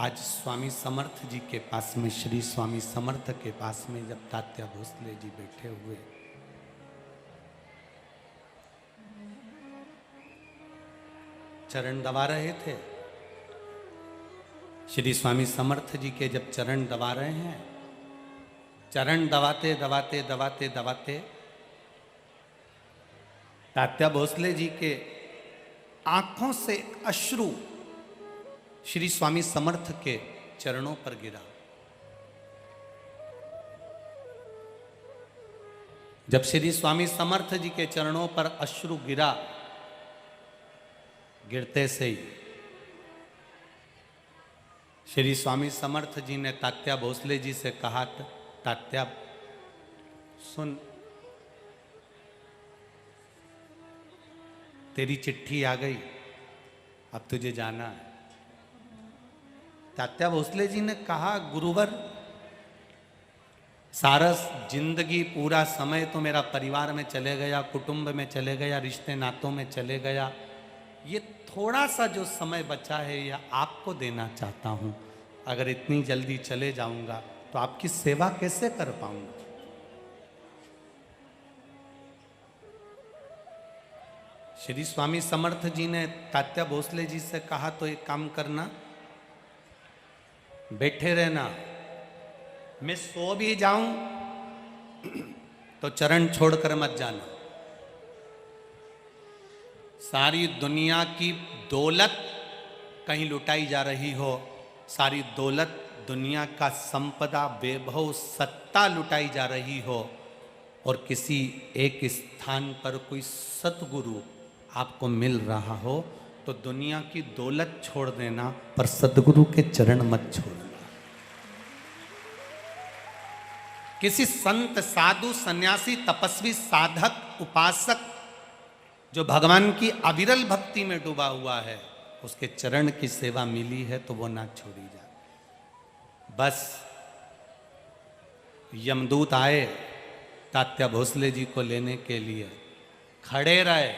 आज स्वामी समर्थ जी के पास में, श्री स्वामी समर्थ के पास में जब तात्या भोसले जी बैठे हुए, चरण दबा रहे थे, श्री स्वामी समर्थ जी के जब चरण दबा रहे हैं, चरण दबाते दबाते दबाते दबाते तात्या भोसले जी के आंखों से अश्रु श्री स्वामी समर्थ के चरणों पर गिरा। जब श्री स्वामी समर्थ जी के चरणों पर अश्रु गिरा, गिरते से ही श्री स्वामी समर्थ जी ने तात्या भोसले जी से कहा, तात्या सुन, तेरी चिट्ठी आ गई, अब तुझे जाना है। तात्या भोसले जी ने कहा, गुरुवर, सारा जिंदगी पूरा समय तो मेरा परिवार में चले गया, कुटुंब में चले गया, रिश्ते नातों में चले गया, ये थोड़ा सा जो समय बचा है यह आपको देना चाहता हूं। अगर इतनी जल्दी चले जाऊंगा तो आपकी सेवा कैसे कर पाऊंगा। श्री स्वामी समर्थ जी ने तात्या भोसले जी से कहा, तो एक काम करना, बैठे रहना, मैं सो भी जाऊं तो चरण छोड़कर मत जाना। सारी दुनिया की दौलत कहीं लुटाई जा रही हो, सारी दौलत, दुनिया का संपदा, वैभव, सत्ता लुटाई जा रही हो, और किसी एक स्थान पर कोई सतगुरु आपको मिल रहा हो, तो दुनिया की दौलत छोड़ देना, पर सतगुरु के चरण मत छोड़ना। किसी संत, साधु, सन्यासी, तपस्वी, साधक, उपासक जो भगवान की अविरल भक्ति में डूबा हुआ है, उसके चरण की सेवा मिली है तो वो ना छोड़ी जाए। बस यमदूत आए तात्या भोसले जी को लेने के लिए, खड़े रहे,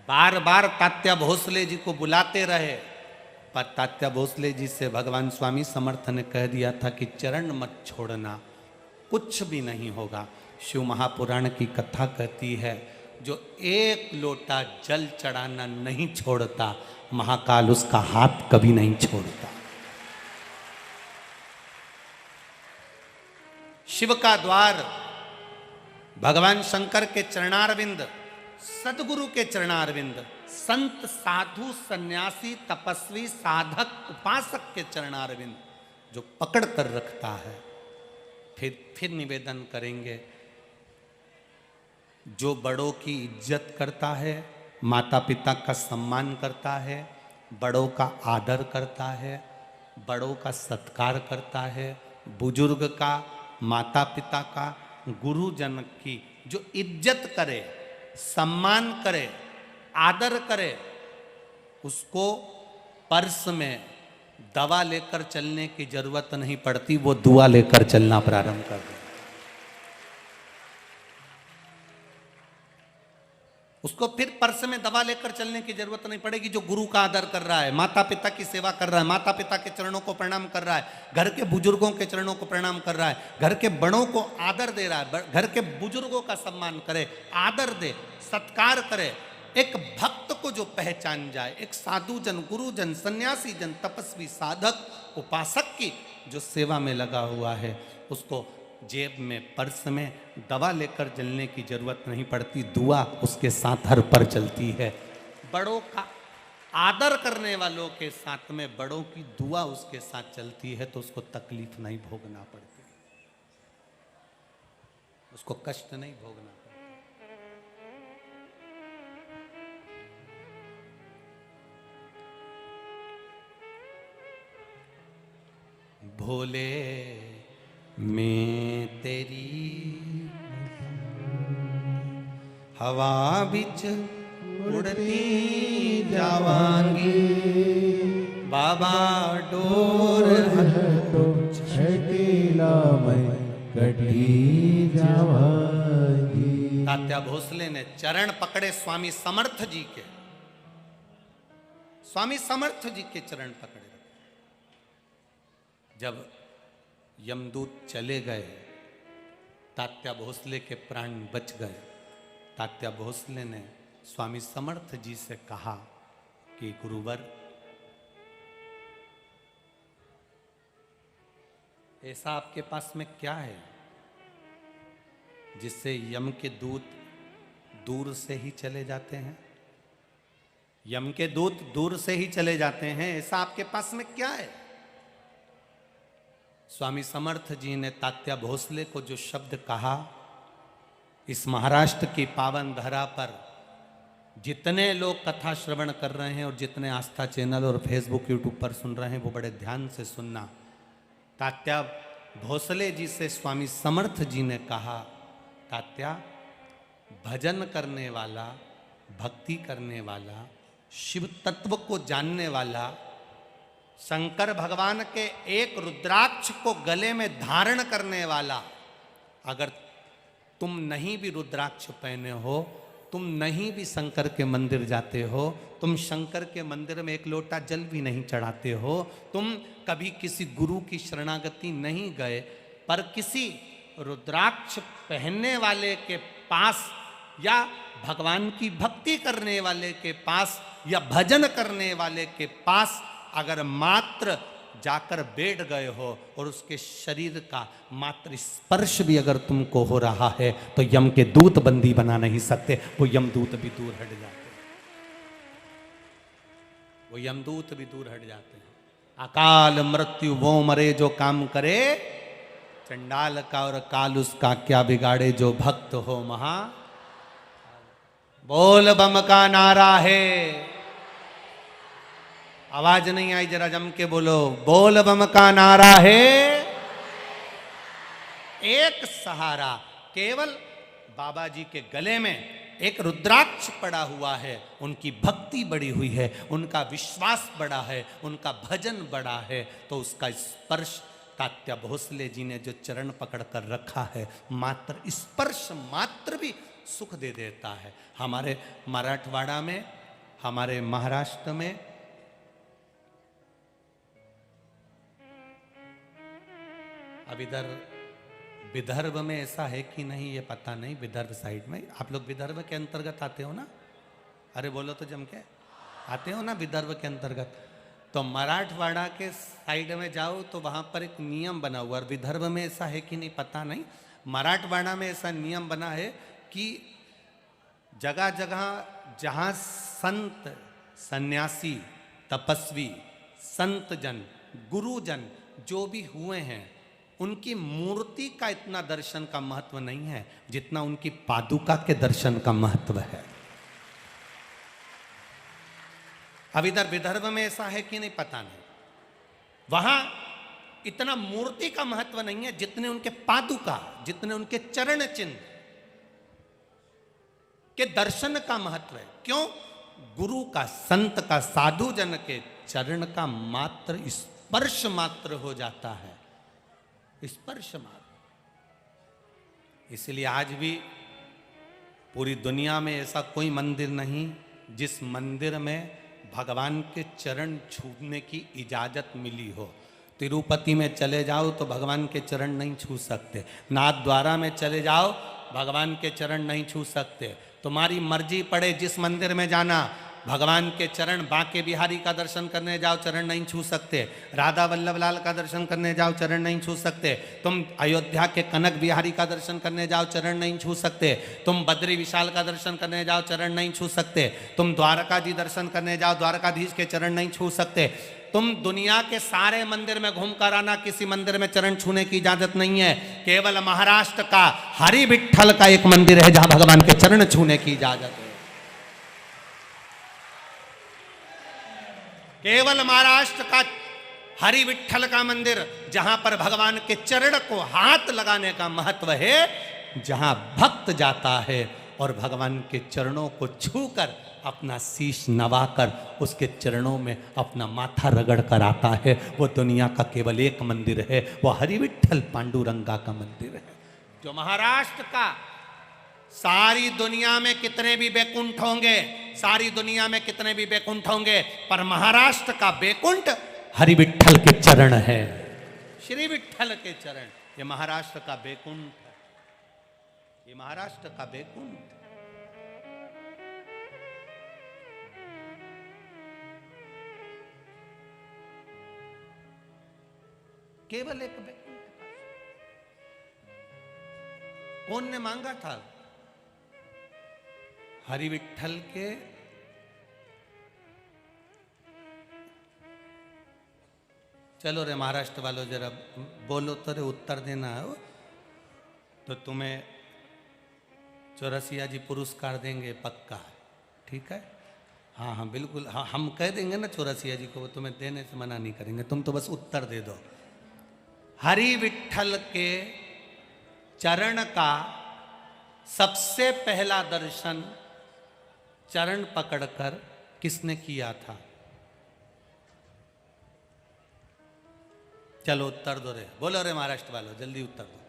बार बार तात्या भोसले जी को बुलाते रहे, पर तात्या भोसले जी से भगवान स्वामी समर्थ ने कह दिया था कि चरण मत छोड़ना, कुछ भी नहीं होगा। शिव महापुराण की कथा कहती है, जो एक लोटा जल चढ़ाना नहीं छोड़ता, महाकाल उसका हाथ कभी नहीं छोड़ता। शिव का द्वार भगवान शंकर के चरणारविंद, सदगुरु के चरणारविंद, संत, साधु, सन्यासी, तपस्वी, साधक, उपासक के चरणारविंद जो पकड़ कर रखता है। फिर निवेदन करेंगे, जो बड़ों की इज्जत करता है, माता पिता का सम्मान करता है, बड़ों का आदर करता है, बड़ों का सत्कार करता है, बुजुर्ग का, माता पिता का, गुरुजन की जो इज्जत करे, सम्मान करे, आदर करे, उसको पर्स में दवा लेकर चलने की जरूरत नहीं पड़ती, वो दुआ लेकर चलना प्रारंभ कर दे। उसको फिर पर्स में दवा लेकर चलने की जरूरत नहीं पड़ेगी। जो गुरु का आदर कर रहा है, माता पिता की सेवा कर रहा है, माता पिता के चरणों को प्रणाम कर रहा है, घर के बुजुर्गों के चरणों को प्रणाम कर रहा है, घर के बड़ों को आदर दे रहा है, घर के बुजुर्गों का सम्मान करे, आदर दे, सत्कार करे। एक भक्त को जो पहचान जाए, एक साधु जन, गुरुजन, सन्यासी जन, तपस्वी, साधक, उपासक की जो सेवा में लगा हुआ है, उसको जेब में, पर्स में दवा लेकर चलने की जरूरत नहीं पड़ती। दुआ उसके साथ हर पर चलती है। बड़ों का आदर करने वालों के साथ में बड़ों की दुआ उसके साथ चलती है, तो उसको तकलीफ नहीं भोगना पड़ती, उसको कष्ट नहीं भोगना पड़ता। भोले मैं तेरी हवा बिच उड़ती जावांगी, बाबा डोर तो छकेला मैं कटी जावांगी। तात्या भोसले ने चरण पकड़े स्वामी समर्थ जी के, स्वामी समर्थ जी के चरण पकड़े। जब यमदूत चले गए, तात्या भोसले के प्राण बच गए। तात्या भोसले ने स्वामी समर्थ जी से कहा कि गुरुवर, ऐसा आपके पास में क्या है जिससे यम के दूत दूर से ही चले जाते हैं? यम के दूत दूर से ही चले जाते हैं, ऐसा आपके पास में क्या है? स्वामी समर्थ जी ने तात्या भोसले को जो शब्द कहा, इस महाराष्ट्र की पावन धरा पर जितने लोग कथा श्रवण कर रहे हैं और जितने आस्था चैनल और फेसबुक यूट्यूब पर सुन रहे हैं, वो बड़े ध्यान से सुनना। तात्या भोसले जी से स्वामी समर्थ जी ने कहा, तात्या, भजन करने वाला, भक्ति करने वाला, शिव तत्व को जानने वाला, शंकर भगवान के एक रुद्राक्ष को गले में धारण करने वाला, अगर तुम नहीं भी रुद्राक्ष पहने हो, तुम नहीं भी शंकर के मंदिर जाते हो, तुम शंकर के मंदिर में एक लोटा जल भी नहीं चढ़ाते हो, तुम कभी किसी गुरु की शरणागति नहीं गए, पर किसी रुद्राक्ष पहनने वाले के पास या भगवान की भक्ति करने वाले के पास या भजन करने वाले के पास अगर मात्र जाकर बैठ गए हो और उसके शरीर का मात्र स्पर्श भी अगर तुमको हो रहा है, तो यम के दूत बंदी बना नहीं सकते, वो यमदूत भी दूर हट जाते हैं, वो यमदूत भी दूर हट जाते हैं। अकाल मृत्यु वो मरे जो काम करे, चंडाल का और काल उसका क्या बिगाड़े, जो भक्त हो महा। बोल बम का नारा है, आवाज नहीं आई, जरा जम के बोलो, बोल बम का नारा है। एक सहारा, केवल बाबा जी के गले में एक रुद्राक्ष पड़ा हुआ है, उनकी भक्ति बड़ी हुई है, उनका विश्वास बड़ा है, उनका भजन बड़ा है, तो उसका स्पर्श तात्या भोसले जी ने जो चरण पकड़ कर रखा है, मात्र स्पर्श मात्र भी सुख दे देता है। हमारे मराठवाड़ा में, हमारे महाराष्ट्र में, अब इधर विदर्भ में ऐसा है कि नहीं ये पता नहीं, विदर्भ साइड में, आप लोग विदर्भ के अंतर्गत आते हो ना? अरे बोलो तो जम के, आते हो ना विदर्भ के अंतर्गत? तो मराठवाड़ा के साइड में जाओ तो वहाँ पर एक नियम बना हुआ है, विदर्भ में ऐसा है कि नहीं पता नहीं, मराठवाड़ा में ऐसा नियम बना है कि जगह जगह जहाँ संत, सन्यासी, तपस्वी, संत जन, गुरुजन जो भी हुए हैं, उनकी मूर्ति का इतना दर्शन का महत्व नहीं है जितना उनकी पादुका के दर्शन का महत्व है। अब इधर विदर्भ में ऐसा है कि नहीं पता नहीं, वहां इतना मूर्ति का महत्व नहीं है जितने उनके पादुका, जितने उनके चरण चिन्ह के दर्शन का महत्व है। क्यों? गुरु का, संत का, साधु जन के चरण का मात्र स्पर्श मात्र हो जाता है, स्पर्श मात्र। इसलिए आज भी पूरी दुनिया में ऐसा कोई मंदिर नहीं जिस मंदिर में भगवान के चरण छूने की इजाजत मिली हो। तिरुपति में चले जाओ तो भगवान के चरण नहीं छू सकते, नाथ द्वारा में चले जाओ भगवान के चरण नहीं छू सकते। तुम्हारी मर्जी पड़े जिस मंदिर में जाना, भगवान के चरण, बांके बिहारी का दर्शन करने जाओ चरण नहीं छू सकते, राधा वल्लभ लाल का दर्शन करने जाओ चरण नहीं छू सकते, तुम अयोध्या के कनक बिहारी का दर्शन करने जाओ चरण नहीं छू सकते, तुम बद्री विशाल का दर्शन करने जाओ चरण नहीं छू सकते, तुम द्वारका जी दर्शन करने जाओ द्वारकाधीश के चरण नहीं छू सकते। तुम दुनिया के सारे मंदिर में घूम कर आना, किसी मंदिर में चरण छूने की इजाजत नहीं है। केवल महाराष्ट्र का हरि विठ्ठल का एक मंदिर है जहां भगवान के चरण छूने की इजाजत है। केवल महाराष्ट्र का हरि विठ्ठल का मंदिर जहां पर भगवान के चरण को हाथ लगाने का महत्व है, जहां भक्त जाता है और भगवान के चरणों को छूकर अपना शीश नवाकर उसके चरणों में अपना माथा रगड़ कर आता है, वो दुनिया का केवल एक मंदिर है, वो हरि विठ्ठल पांडुरंगा का मंदिर है। जो महाराष्ट्र का, सारी दुनिया में कितने भी बैकुंठ होंगे, सारी दुनिया में कितने भी बैकुंठ होंगे, पर महाराष्ट्र का बैकुंठ हरि विठ्ठल के चरण है, श्री विठ्ठल के चरण। ये महाराष्ट्र का बैकुंठ है, ये महाराष्ट्र का बैकुंठ। केवल एक बैकुंठ का। कौन ने मांगा था? हरि विठ्ठल के चलो रे महाराष्ट्र वालों जरा बोलो तो रे, उत्तर देना हो तो तुम्हें चौरसिया जी पुरस्कार देंगे पक्का, ठीक है? हाँ हाँ बिल्कुल, हाँ हम कह देंगे ना चौरसिया जी को, वो तुम्हें देने से मना नहीं करेंगे, तुम तो बस उत्तर दे दो। हरि विठ्ठल के चरण का सबसे पहला दर्शन चरण पकड़कर किसने किया था? चलो उत्तर दो रे, बोलो रे महाराष्ट्र वालों, जल्दी उत्तर दो।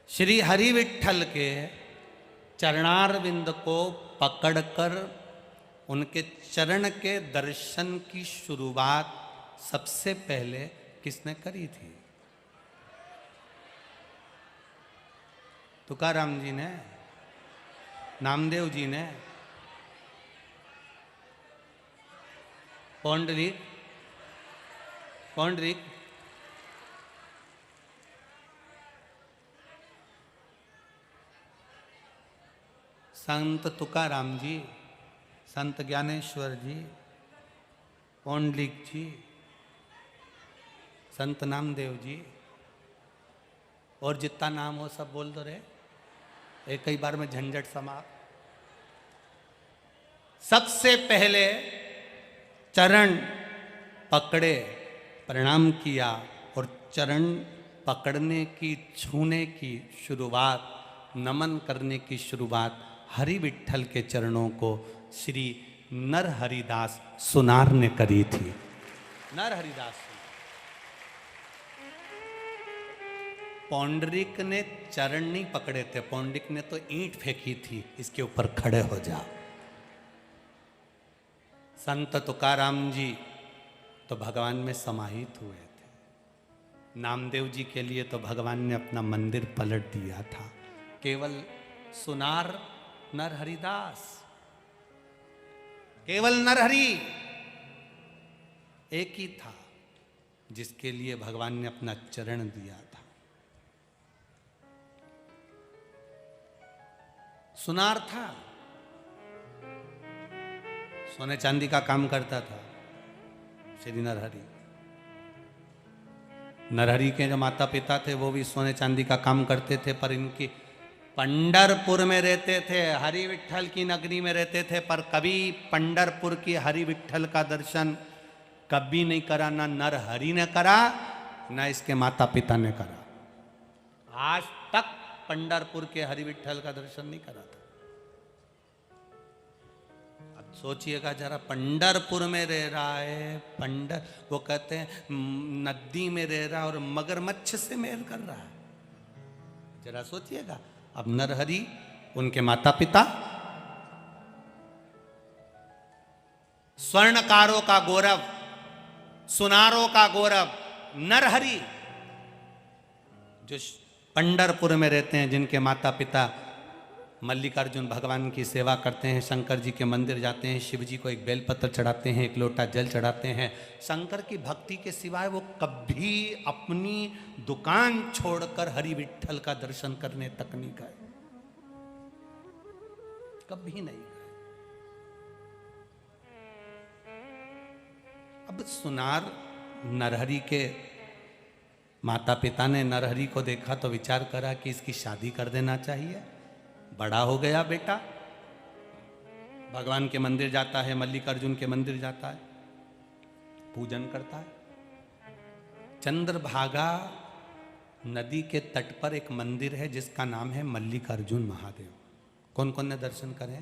श्री हरि विठ्ठल के चरणारविंद को पकड़कर उनके चरण के दर्शन की शुरुआत सबसे पहले किसने करी थी? तुकाराम जी ने, नामदेव जी ने, पौंडरिक, पौंडरिक, संत तुकाराम जी, संत ज्ञानेश्वर जी, पौंडलिक जी, संत नामदेव जी, और जितना नाम हो सब बोल दो रे, एक ही बार में झंझट समाप्त। सबसे पहले चरण पकड़े, प्रणाम किया और चरण पकड़ने की, छूने की शुरुआत, नमन करने की शुरुआत हरि विठ्ठल के चरणों को श्री नरहरिदास सुनार ने करी थी। नरहरिदास पौंडरिक ने चरण नहीं पकड़े थे, पौंडरिक ने तो ईंट फेंकी थी, इसके ऊपर खड़े हो जाओ। संत तुकाराम जी तो भगवान में समाहित हुए थे, नामदेव जी के लिए तो भगवान ने अपना मंदिर पलट दिया था। केवल सुनार नरहरिदास, केवल नरहरि एक ही था जिसके लिए भगवान ने अपना चरण दिया था। सुनार था, सोने चांदी का काम करता था श्री नरहरि। नरहरि के जो माता पिता थे वो भी सोने चांदी का काम करते थे, पर इनकी पंढरपुर में रहते थे, हरि विठ्ठल की नगरी में रहते थे, पर कभी पंढरपुर की हरि विठ्ठल का दर्शन कभी नहीं करा, ना नरहरि ने करा ना इसके माता पिता ने करा। आज तक पंढरपुर के हरि विठ्ठल का दर्शन नहीं करा था। अब सोचिएगा जरा, पंढरपुर में रह रहा है, वो कहते हैं नदी में रह रहा है और मगरमच्छ से मेल कर रहा है। जरा सोचिएगा, अब नरहरि उनके माता पिता, स्वर्णकारों का गौरव, सुनारों का गौरव नरहरि, जो पंढरपुर में रहते हैं, जिनके माता पिता मल्लिकार्जुन भगवान की सेवा करते हैं, शंकर जी के मंदिर जाते हैं, शिव जी को एक बेलपत्र चढ़ाते हैं, एक लोटा जल चढ़ाते हैं। शंकर की भक्ति के सिवाय वो कभी अपनी दुकान छोड़कर हरि विठ्ठल का दर्शन करने तक नहीं गए, कभी नहीं गए। अब सुनार नरहरि के माता पिता ने नरहरि को देखा तो विचार करा कि इसकी शादी कर देना चाहिए, बड़ा हो गया बेटा, भगवान के मंदिर जाता है, मल्लिकार्जुन के मंदिर जाता है, पूजन करता है। चंद्रभागा नदी के तट पर एक मंदिर है जिसका नाम है मल्लिकार्जुन महादेव। कौन कौन ने दर्शन करे?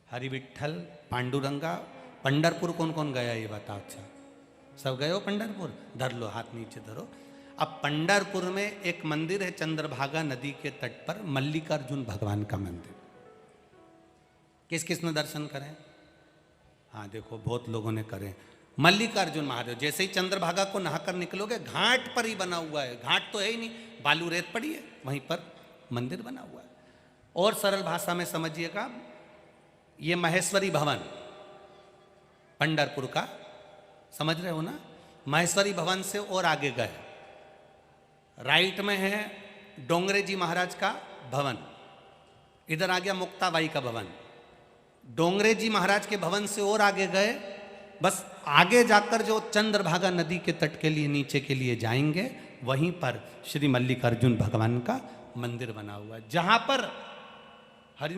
हरि विठ्ठल, पांडुरंगा। पंढरपुर कौन कौन गया ये बताओ? अच्छा, सब गए हो पंढरपुर? धर लो, हाथ नीचे धरो। अब पंढरपुर में एक मंदिर है चंद्रभागा नदी के तट पर, मल्लिकार्जुन भगवान का मंदिर। किस किस ने दर्शन करें? हाँ देखो, बहुत लोगों ने करें। मल्लिकार्जुन महादेव, जैसे ही चंद्रभागा को नहाकर निकलोगे, घाट पर ही बना हुआ है, घाट तो है ही नहीं, बालू रेत पड़ी है, वहीं पर मंदिर बना हुआ है। और सरल भाषा में समझिएगा, ये महेश्वरी भवन पंढरपुर का, समझ रहे हो ना? महेश्वरी भवन से और आगे गए, राइट में है डोंगरे जी महाराज का भवन, इधर आ गया मुक्ताबाई का भवन। डोंगरे जी महाराज के भवन से और आगे गए, बस आगे जाकर जो चंद्रभागा नदी के तट के लिए नीचे के लिए जाएंगे, वहीं पर श्री मल्लिकार्जुन भगवान का मंदिर बना हुआ है, जहां पर हरि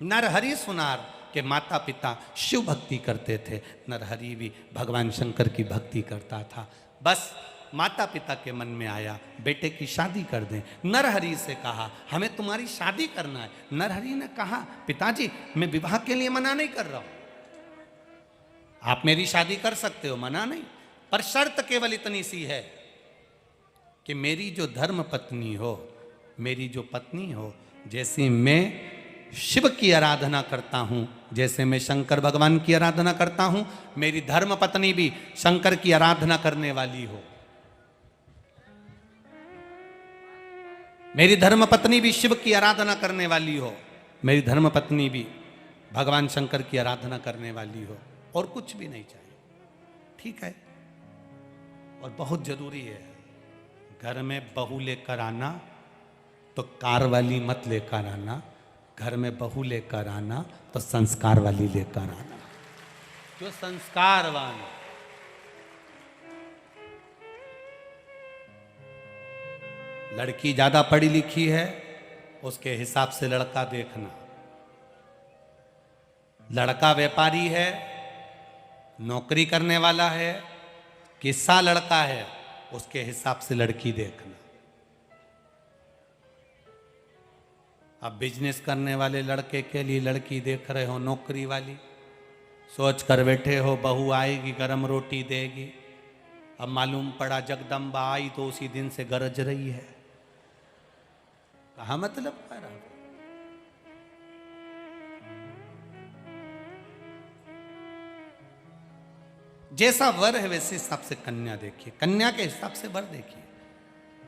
नरहरि सुनार के माता पिता शिव भक्ति करते थे। नरहरि भी भगवान शंकर की भक्ति करता था। बस माता पिता के मन में आया बेटे की शादी कर दें। नरहरि से कहा हमें तुम्हारी शादी करना है। नरहरि ने कहा पिताजी मैं विवाह के लिए मना नहीं कर रहा हूं, आप मेरी शादी कर सकते हो, मना नहीं, पर शर्त केवल इतनी सी है कि मेरी जो धर्म पत्नी हो, मेरी जो पत्नी हो, जैसे मैं शिव की आराधना करता हूं, जैसे मैं शंकर भगवान की आराधना करता हूं, मेरी धर्म पत्नी भी शंकर की आराधना करने वाली हो। मेरी धर्म पत्नी भी शिव की आराधना करने वाली हो, मेरी धर्म पत्नी भी भगवान शंकर की आराधना करने वाली हो, और कुछ भी नहीं चाहिए। ठीक है? और बहुत जरूरी है, घर में बहू लेकर आना तो कार वाली मत लेकर आना, घर में बहू लेकर आना तो संस्कार वाली लेकर आना, जो संस्कारवान। लड़की ज्यादा पढ़ी लिखी है, उसके हिसाब से लड़का देखना। लड़का व्यापारी है, नौकरी करने वाला है, किस्सा लड़का है, उसके हिसाब से लड़की देखना। अब बिजनेस करने वाले लड़के के लिए लड़की देख रहे हो नौकरी वाली, सोच कर बैठे हो बहू आएगी गरम roटी देगी। अब मालूम पड़ा जगदम्बा आई तो उसी दिन से गरज रही है। कहा मतलब कर रहा? जैसा वर है वैसे हिसाब से कन्या देखिए, कन्या के हिसाब से वर देखिए।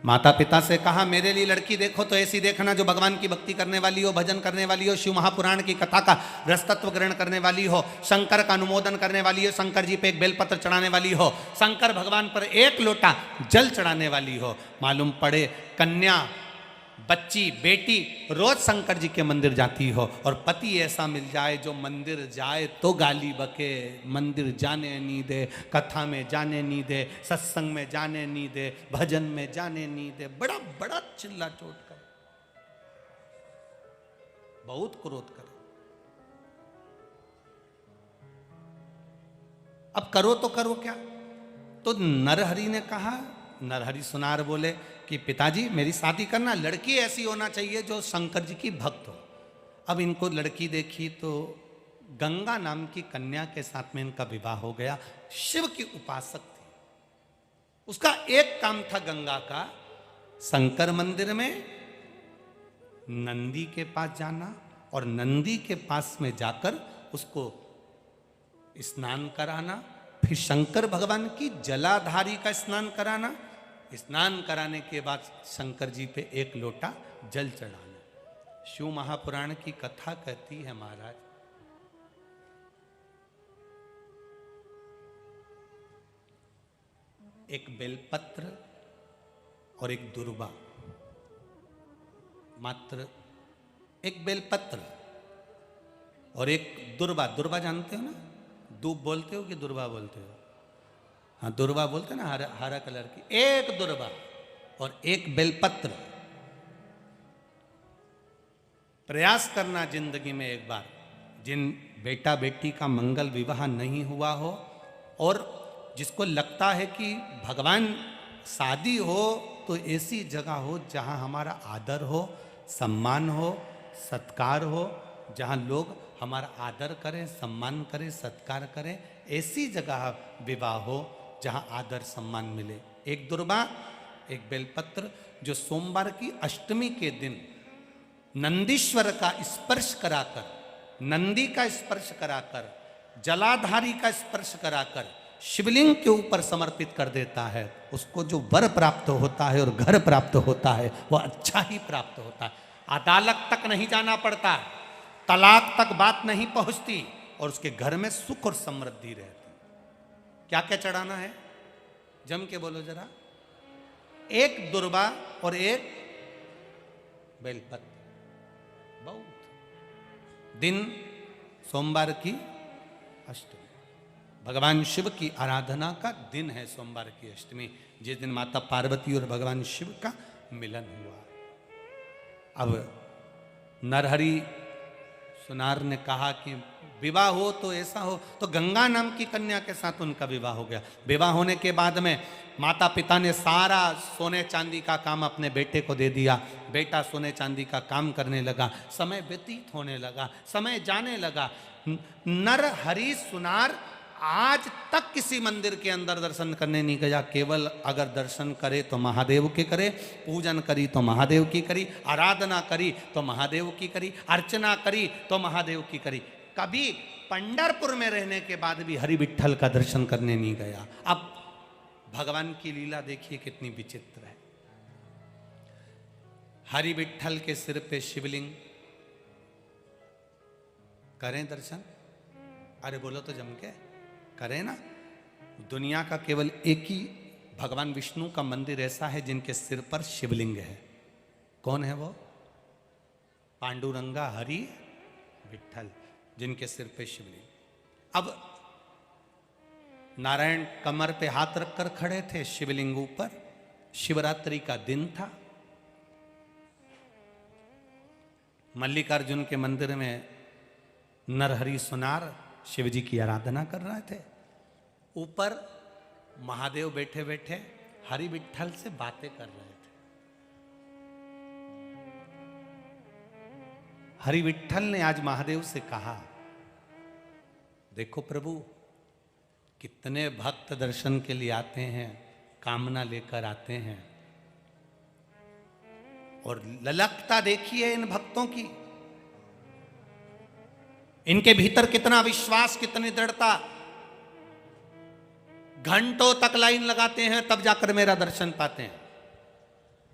माता पिता से कहा मेरे लिए लड़की देखो तो ऐसी देखना जो भगवान की भक्ति करने वाली हो, भजन करने वाली हो, शिव महापुराण की कथा का रसतत्व ग्रहण करने वाली हो, शंकर का अनुमोदन करने वाली हो, शंकर जी पे एक बेलपत्र चढ़ाने वाली हो, शंकर भगवान पर एक लोटा जल चढ़ाने वाली हो। मालूम पड़े कन्या, बच्ची, बेटी रोज शंकर जी के मंदिर जाती हो, और पति ऐसा मिल जाए जो मंदिर जाए तो गाली बके, मंदिर जाने नहीं दे, कथा में जाने नहीं दे, सत्संग में जाने नहीं दे, भजन में जाने नहीं दे, बड़ा बड़ा चिल्ला चोट करे, बहुत क्रोध करे। अब करो तो करो क्या? तो नरहरि ने कहा, नरहरि सुनार बोले कि पिताजी मेरी शादी करना, लड़की ऐसी होना चाहिए जो शंकर जी की भक्त हो। अब इनको लड़की देखी तो गंगा नाम की कन्या के साथ में इनका विवाह हो गया। शिव की उपासक थी, उसका एक काम था गंगा का, शंकर मंदिर में नंदी के पास जाना और नंदी के पास में जाकर उसको स्नान कराना, फिर शंकर भगवान की जलाधारी का स्नान कराना, स्नान कराने के बाद शंकर जी पे एक लोटा जल चढ़ाना। शिव महापुराण की कथा कहती है महाराज, एक बेलपत्र और एक दुर्वा, मात्र एक बेलपत्र और एक दुर्वा। दुर्वा जानते हो ना, दूब बोलते हो कि दुर्वा बोलते हो? हाँ, दुर्वा बोलते हो ना, हरा हरा कलर की। एक दुर्वा और एक बेलपत्र। प्रयास करना जिंदगी में एक बार, जिन बेटा बेटी का मंगल विवाह नहीं हुआ हो और जिसको लगता है कि भगवान शादी हो तो ऐसी जगह हो जहाँ हमारा आदर हो, सम्मान हो, सत्कार हो, जहाँ लोग हमारा आदर करें, सम्मान करें, सत्कार करें, ऐसी जगह विवाह हो जहाँ आदर सम्मान मिले। एक दुर्वा, एक बेलपत्र, जो सोमवार की अष्टमी के दिन नंदीश्वर का स्पर्श कराकर, नंदी का स्पर्श कराकर, जलाधारी का स्पर्श कराकर शिवलिंग के ऊपर समर्पित कर देता है, उसको जो वर प्राप्त होता है और घर प्राप्त होता है वह अच्छा ही प्राप्त होता है। अदालत तक नहीं जाना पड़ता, तलाक तक बात नहीं पहुंचती और उसके घर में सुख और समृद्धि रहती। क्या क्या चढ़ाना है? जम के बोलो जरा। एक दुर्वा और एक बेलपत्र। बहुत दिन सोमवार की अष्टमी, भगवान शिव की आराधना का दिन है सोमवार की अष्टमी, जिस दिन माता पार्वती और भगवान शिव का मिलन हुआ। अब नरहरि सुनार ने कहा कि विवाह हो तो ऐसा हो, तो गंगा नाम की कन्या के साथ उनका विवाह हो गया। विवाह होने के बाद में माता पिता ने सारा सोने चांदी का काम अपने बेटे को दे दिया। बेटा सोने चांदी का काम करने लगा, समय व्यतीत होने लगा, समय जाने लगा। नरहरि सुनार आज तक किसी मंदिर के अंदर दर्शन करने नहीं गया। केवल अगर दर्शन करे तो महादेव के करे, पूजन करी तो महादेव की करी, आराधना करी तो महादेव की करी, अर्चना करी तो महादेव की करी। कभी पंढरपुर में रहने के बाद भी हरि विठ्ठल का दर्शन करने नहीं गया। अब भगवान की लीला देखिए कितनी विचित्र है। हरि विठ्ठल के सिर पे शिवलिंग, करें दर्शन? अरे बोलो तो जम के करें ना। दुनिया का केवल एक ही भगवान विष्णु का मंदिर ऐसा है जिनके सिर पर शिवलिंग है। कौन है वो? पांडुरंगा हरि विठ्ठल, जिनके सिर पे शिवलिंग। अब नारायण कमर पे हाथ रखकर खड़े थे शिवलिंग ऊपर, शिवरात्रि का दिन था। मल्लिकार्जुन के मंदिर में नरहरि सुनार शिव जी की आराधना कर रहे थे। ऊपर महादेव बैठे बैठे हरि विठ्ठल से बातें कर रहे थे। हरि विठ्ठल ने आज महादेव से कहा, देखो प्रभु, कितने भक्त दर्शन के लिए आते हैं, कामना लेकर आते हैं, और ललकता देखिए इन भक्तों की, इनके भीतर कितना विश्वास, कितनी दृढ़ता। घंटों तक लाइन लगाते हैं तब जाकर मेरा दर्शन पाते हैं।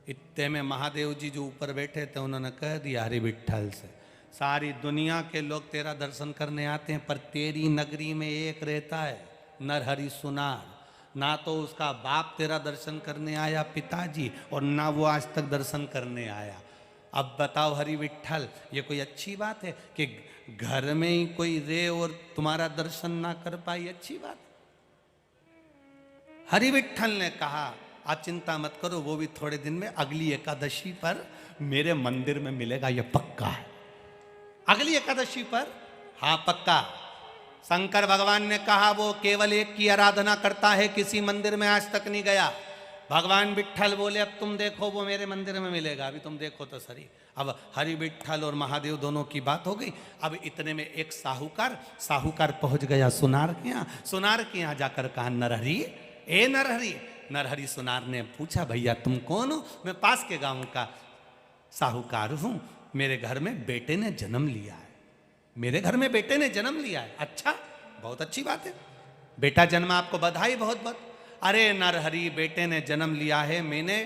इतने में महादेव जी जो ऊपर बैठे थे उन्होंने कह दिया हरि विठ्ठल से, सारी दुनिया के लोग तेरा दर्शन करने आते हैं, पर तेरी नगरी में एक रहता है नरहरि सुनार। ना तो उसका बाप तेरा दर्शन करने आया पिताजी, और ना वो आज तक दर्शन करने आया। अब बताओ हरि विठ्ठल, ये कोई अच्छी बात है कि घर में ही कोई रहे और तुम्हारा दर्शन ना कर पाई? अच्छी बात। हरि विठ्ठल ने कहा, आप चिंता मत करो, वो भी थोड़े दिन में अगली एकादशी पर मेरे मंदिर में मिलेगा, ये पक्का है। अगली एकादशी पर? हाँ पक्का। शंकर भगवान ने कहा वो केवल एक की आराधना करता है, किसी मंदिर में आज तक नहीं गया। भगवान विठ्ठल बोले अब तुम देखो, वो मेरे मंदिर में मिलेगा, अभी तुम देखो तो सही। अब हरि विठ्ठल और महादेव दोनों की बात हो गई। अब इतने में एक साहूकार पहुंच गया सुनार के यहाँ। सुनार के यहाँ जाकर कहा, नरहरि, ए नरहरि। नरहरि सुनार ने पूछा, भैया तुम कौन हो? मैं पास के गांव का साहूकार हूं, मेरे घर में बेटे ने जन्म लिया है, मेरे घर में बेटे ने जन्म लिया है। अच्छा, बहुत अच्छी बात है, बेटा जन्मा, आपको बधाई बहुत बहुत। अरे नरहरि, बेटे ने जन्म लिया है, मैंने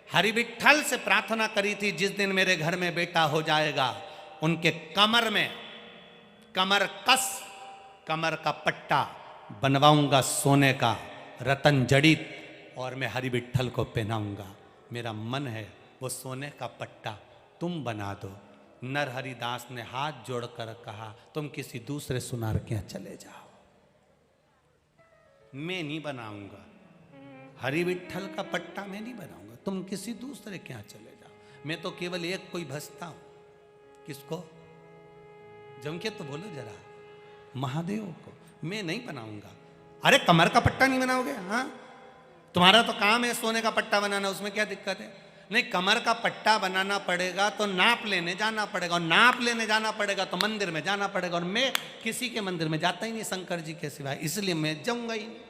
हरि विठ्ठल से प्रार्थना करी थी जिस दिन मेरे घर में बेटा हो जाएगा उनके कमर में कमर का पट्टा बनवाऊंगा सोने का, रतन जड़ित, और मैं हरि विठ्ठल को पहनाऊंगा। मेरा मन है वो सोने का पट्टा तुम बना दो। नरहरि दास ने हाथ जोड़कर कहा, तुम किसी दूसरे सुनार के यहाँ चले जाओ, मैं नहीं बनाऊंगा हरि विठ्ठल का पट्टा, मैं नहीं बनाऊंगा, तुम किसी दूसरे के यहाँ चले जाओ। मैं तो केवल एक कोई भजता हूं। किसको? जम के तो बोलो जरा, महादेव को। मैं नहीं बनाऊंगा। अरे कमर का पट्टा नहीं बनाओगे? हाँ, तुम्हारा तो काम है सोने का पट्टा बनाना, उसमें क्या दिक्कत है? नहीं, कमर का पट्टा बनाना पड़ेगा तो नाप लेने जाना पड़ेगा, और नाप लेने जाना पड़ेगा तो मंदिर में जाना पड़ेगा, और मैं किसी के मंदिर में जाता ही नहीं शंकर जी के सिवाय, इसलिए मैं जाऊंगा ही नहीं।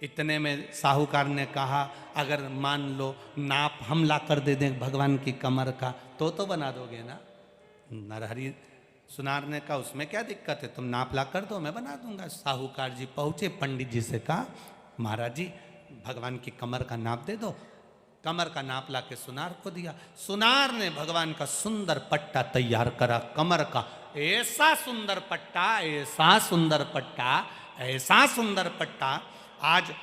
इतने में साहूकार ने कहा, अगर मान लो नाप हम ला कर दे दें भगवान की कमर का तो बना दोगे ना? नरहरि सुनार ने कहा, उसमें क्या दिक्कत है, तुम नाप ला कर दो, मैं बना दूंगा। साहूकार जी पहुंचे, पंडित जी से कहा, महाराज जी भगवान की कमर का नाप दे दो। कमर का नाप ला के सुनार को दिया। सुनार ने भगवान का सुंदर पट्टा तैयार करा कमर का। ऐसा सुंदर पट्टा, ऐसा सुंदर पट्टा, ऐसा सुंदर पट्टा। आज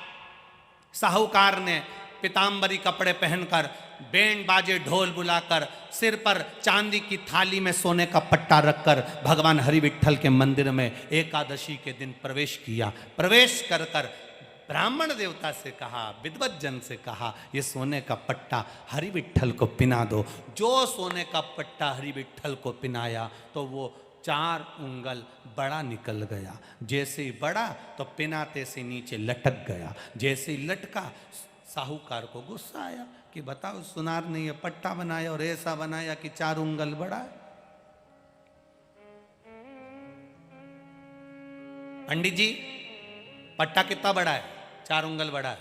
साहूकार ने पीतांबरी कपड़े पहनकर, बैंड बाजे ढोल बुलाकर, सिर पर चांदी की थाली में सोने का पट्टा रखकर भगवान हरि विठ्ठल के मंदिर में एकादशी के दिन प्रवेश किया। प्रवेश कर कर ब्राह्मण देवता से कहा, विद्वत जन से कहा, ये सोने का पट्टा हरि विठ्ठल को पिना दो। जो सोने का पट्टा हरि विठ्ठल को पिनाया तो वो 4 उंगल बड़ा निकल गया। जैसे ही बड़ा तो पिनाते से नीचे लटक गया। जैसे ही लटका, साहूकार को गुस्सा आया कि बताओ, सुनार ने ये पट्टा बनाया और ऐसा बनाया कि 4 उंगल बड़ा है। पंडित जी, पट्टा कितना बड़ा है? 4 उंगल बड़ा है।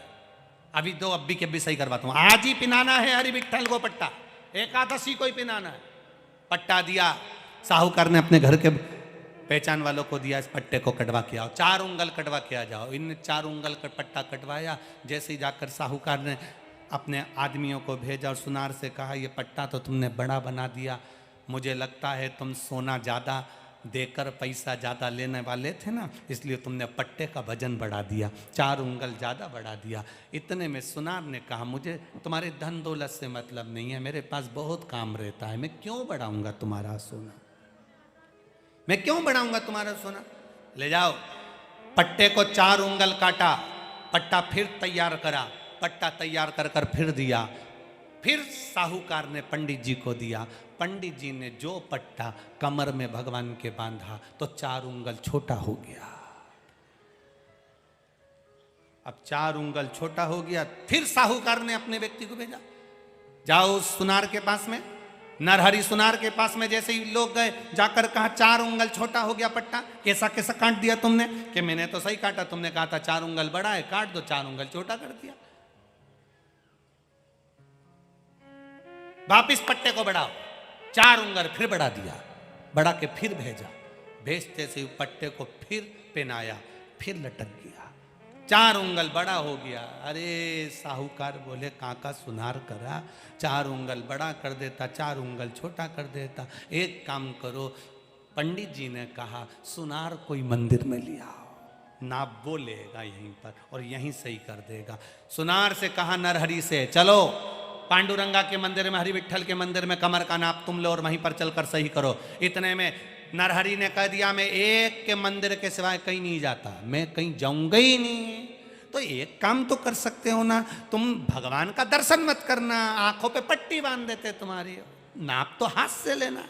अभी दो अब्बी के भी सही करवाता हूं। आज ही पिनाना है हरि विठ्ठल को पट्टा, एकादशी को ही पिनाना है। पट्टा दिया, साहूकार ने अपने घर के पहचान वालों को दिया, इस पट्टे को कटवा के आओ, 4 उंगल कटवा के आ जाओ। इन 4 उंगल का पट्टा कटवाया। जैसे ही जाकर साहूकार ने अपने आदमियों को भेजा और सुनार से कहा, ये पट्टा तो तुमने बड़ा बना दिया, मुझे लगता है तुम सोना ज़्यादा देकर पैसा ज़्यादा लेने वाले थे ना, इसलिए तुमने पट्टे का वजन बढ़ा दिया, 4 उंगल ज़्यादा बढ़ा दिया। इतने में सुनार ने कहा, मुझे तुम्हारे धन दौलत से मतलब नहीं है, मेरे पास बहुत काम रहता है, मैं क्यों बढ़ाऊंगा तुम्हारा सोना, मैं क्यों बढ़ाऊंगा तुम्हारा सोना। ले जाओ। पट्टे को 4 उंगल काटा, पट्टा फिर तैयार करा, पट्टा तैयार कर कर फिर दिया। फिर साहूकार ने पंडित जी को दिया। पंडित जी ने जो पट्टा कमर में भगवान के बांधा तो 4 उंगल छोटा हो गया। अब 4 उंगल छोटा हो गया। फिर साहूकार ने अपने व्यक्ति को भेजा, जाओ सुनार के पास में, नरहरि सुनार के पास में। जैसे ही लोग गए, जाकर कहा 4 उंगल छोटा हो गया पट्टा, कैसा कैसा काट दिया तुमने? कि मैंने तो सही काटा, तुमने कहा था 4 उंगल बड़ा है, काट दो, 4 उंगल छोटा कर दिया। वापिस पट्टे को बढ़ाओ, 4 उंगल फिर बढ़ा दिया, बढ़ा के फिर भेजा। भेजते से पट्टे को फिर पहनाया, फिर लटक गया, 4 उंगल बड़ा हो गया। अरे साहूकार बोले, काका सुनार करा, 4 उंगल बड़ा कर देता, 4 उंगल छोटा कर देता। एक काम करो, पंडित जी ने कहा सुनार कोई मंदिर में ले आओ, नाप बोलेगा यहीं पर और यहीं सही कर देगा। सुनार से कहा नरहरि से, चलो पांडुरंगा के मंदिर में, हरि विठ्ठल के मंदिर में कमर का नाप तुम लो और वहीं पर चलकर सही करो। इतने में नरहरि ने कह दिया, मैं एक के मंदिर के सिवाय कहीं नहीं जाता, मैं कहीं जाऊंगा ही नहीं। तो एक काम तो कर सकते हो ना, तुम भगवान का दर्शन मत करना, आंखों पे पट्टी बांध देते तुम्हारी, नाप तो हाथ से लेना।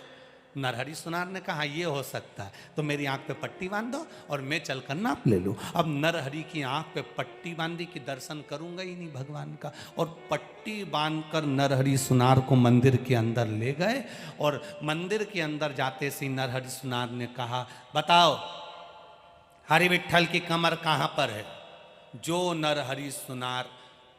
नरहरि सुनार ने कहा ये हो सकता है, तो मेरी आंख पे पट्टी बांध दो और मैं चलकर नाप ले लूं। अब नरहरि की आंख पे पट्टी बांधी कि दर्शन करूंगा ही नहीं भगवान का, और पट्टी बांधकर नरहरि सुनार को मंदिर के अंदर ले गए। और मंदिर के अंदर जाते से नरहरि सुनार ने कहा, बताओ हरि विठ्ठल की कमर कहाँ पर है? जो नरहरि सुनार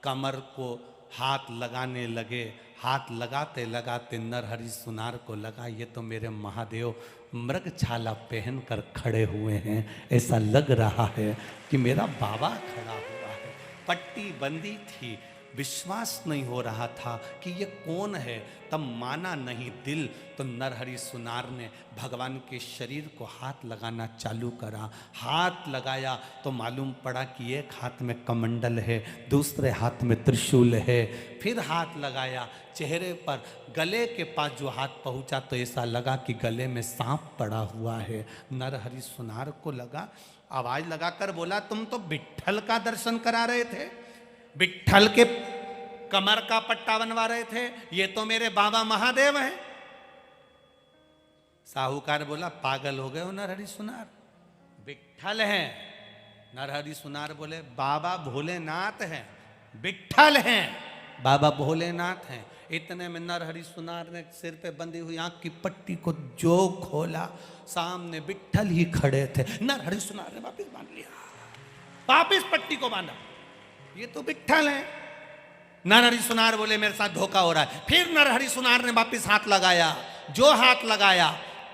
कमर को हाथ लगाने लगे, हाथ लगाते लगाते नरहरि सुनार को लगा ये तो मेरे महादेव मृग छाला पहन कर खड़े हुए हैं, ऐसा लग रहा है कि मेरा बाबा खड़ा हुआ है। पट्टी बंदी थी, विश्वास नहीं हो रहा था कि ये कौन है। तब माना नहीं दिल, तो नरहरि सुनार ने भगवान के शरीर को हाथ लगाना चालू करा। हाथ लगाया तो मालूम पड़ा कि एक हाथ में कमंडल है, दूसरे हाथ में त्रिशूल है। फिर हाथ लगाया चेहरे पर, गले के पास जो हाथ पहुंचा तो ऐसा लगा कि गले में सांप पड़ा हुआ है। नरहरि सुनार को लगा, आवाज लगाकर बोला, तुम तो विट्ठल का दर्शन करा रहे थे, विट्ठल के कमर का पट्टा बनवा रहे थे, ये तो मेरे बाबा महादेव हैं। साहूकार बोला, पागल हो गए हो नरहरि सुनार, विट्ठल हैं। नरहरि सुनार बोले, बाबा भोलेनाथ हैं, विट्ठल हैं, बाबा भोलेनाथ हैं। इतने में नरहरि सुनार ने सिर पे बंधी हुई आंख की पट्टी को जो खोला, सामने विट्ठल ही खड़े थे। नरहरि सुनार ने वापिस बांध लिया, वापिस पट्टी को बांधा, ये तो विट्ठल है। नरहरि सुनार बोले, मेरे साथ धोखा हो रहा है। फिर नरहरि सुनार ने वापिस हाथ लगाया, जो हाथ लगाया,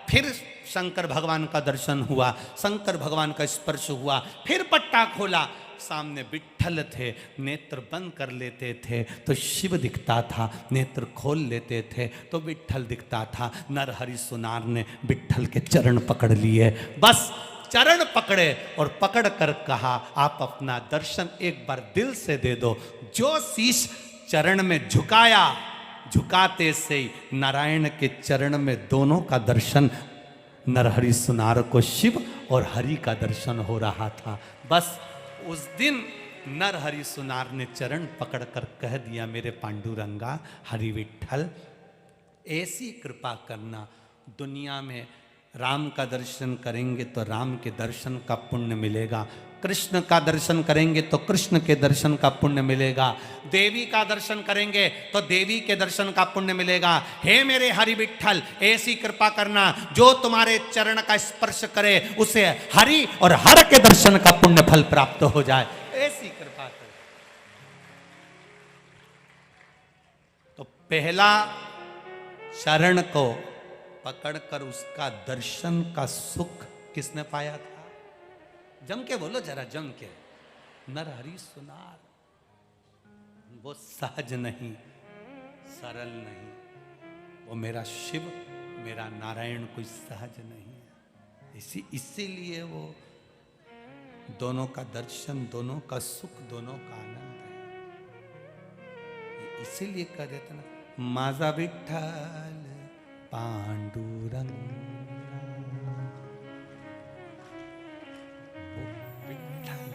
फिर शंकर भगवान का दर्शन हुआ, शंकर भगवान का स्पर्श हुआ। फिर पट्टा खोला, सामने विट्ठल थे। नेत्र बंद कर लेते थे तो शिव दिखता था, नेत्र खोल लेते थे तो विट्ठल दिखता था। नरहरि सुनार ने विट्ठल के चरण पकड़ लिए, बस चरण पकड़े और पकड़ कर कहा, आप अपना दर्शन एक बार दिल से दे दो। जो शीश चरण में झुकाया, झुकाते से ही नारायण के चरण में दोनों का दर्शन, नरहरि सुनार को शिव और हरि का दर्शन हो रहा था। बस उस दिन नरहरि सुनार ने चरण पकड़कर कह दिया, मेरे पांडुरंगा हरि विट्ठल, ऐसी कृपा करना, दुनिया में राम का दर्शन करेंगे तो राम के दर्शन का पुण्य मिलेगा, कृष्ण का दर्शन करेंगे तो कृष्ण के दर्शन का पुण्य मिलेगा, देवी का दर्शन करेंगे तो देवी के दर्शन का पुण्य मिलेगा। हे मेरे हरि विट्ठल, ऐसी कृपा करना, जो तुम्हारे चरण का स्पर्श करे उसे हरि और हर के दर्शन का पुण्य फल प्राप्त हो जाए, ऐसी कृपा कर। तो पहला चरण को पकड़कर उसका दर्शन का सुख किसने पाया था? जम के बोलो जरा, जम के। नरहरि सुनार। वो सहज नहीं, सरल नहीं, वो मेरा शिव, मेरा नारायण कोई सहज नहीं है। इसीलिए वो दोनों का दर्शन, दोनों का सुख, दोनों का आनंद है। इसीलिए कह देते ना, माझा विठ्ठल पांडुरंग, विठ्ठल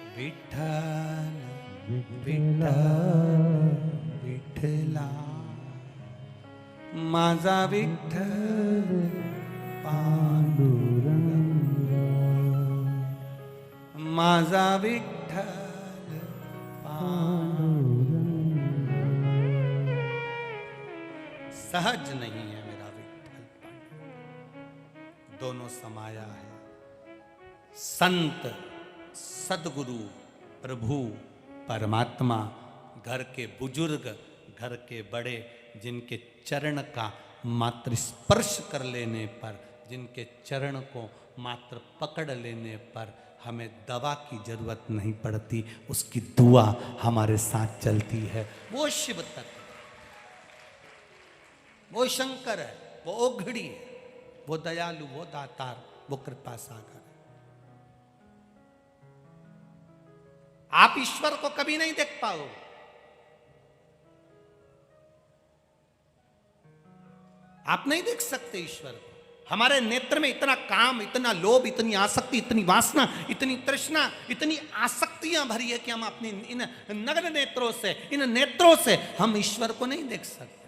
विठ्ठल विठ्ठला, माझा विठ्ठल पांडुरंग, माझा विठ्ठल पांडुरंग। सहज नहीं है मेरा विठ्ठल, दोनों समाया है। संत, सदगुरु, प्रभु, परमात्मा, घर के बुजुर्ग, घर के बड़े, जिनके चरण का मात्र स्पर्श कर लेने पर, जिनके चरण को मात्र पकड़ लेने पर हमें दवा की जरूरत नहीं पड़ती, उसकी दुआ हमारे साथ चलती है। वो शिव तत्व, वो शंकर है, वो ओघड़ी है, वो दयालु, वो दातार, वो कृपा सागर है। आप ईश्वर को कभी नहीं देख पाओ, आप नहीं देख सकते ईश्वर को। हमारे नेत्र में इतना काम, इतना लोभ, इतनी आसक्ति, इतनी वासना, इतनी तृष्णा, इतनी आसक्तियां भरी है कि हम अपनी इन नग्न नेत्रों से, इन नेत्रों से हम ईश्वर को नहीं देख सकते।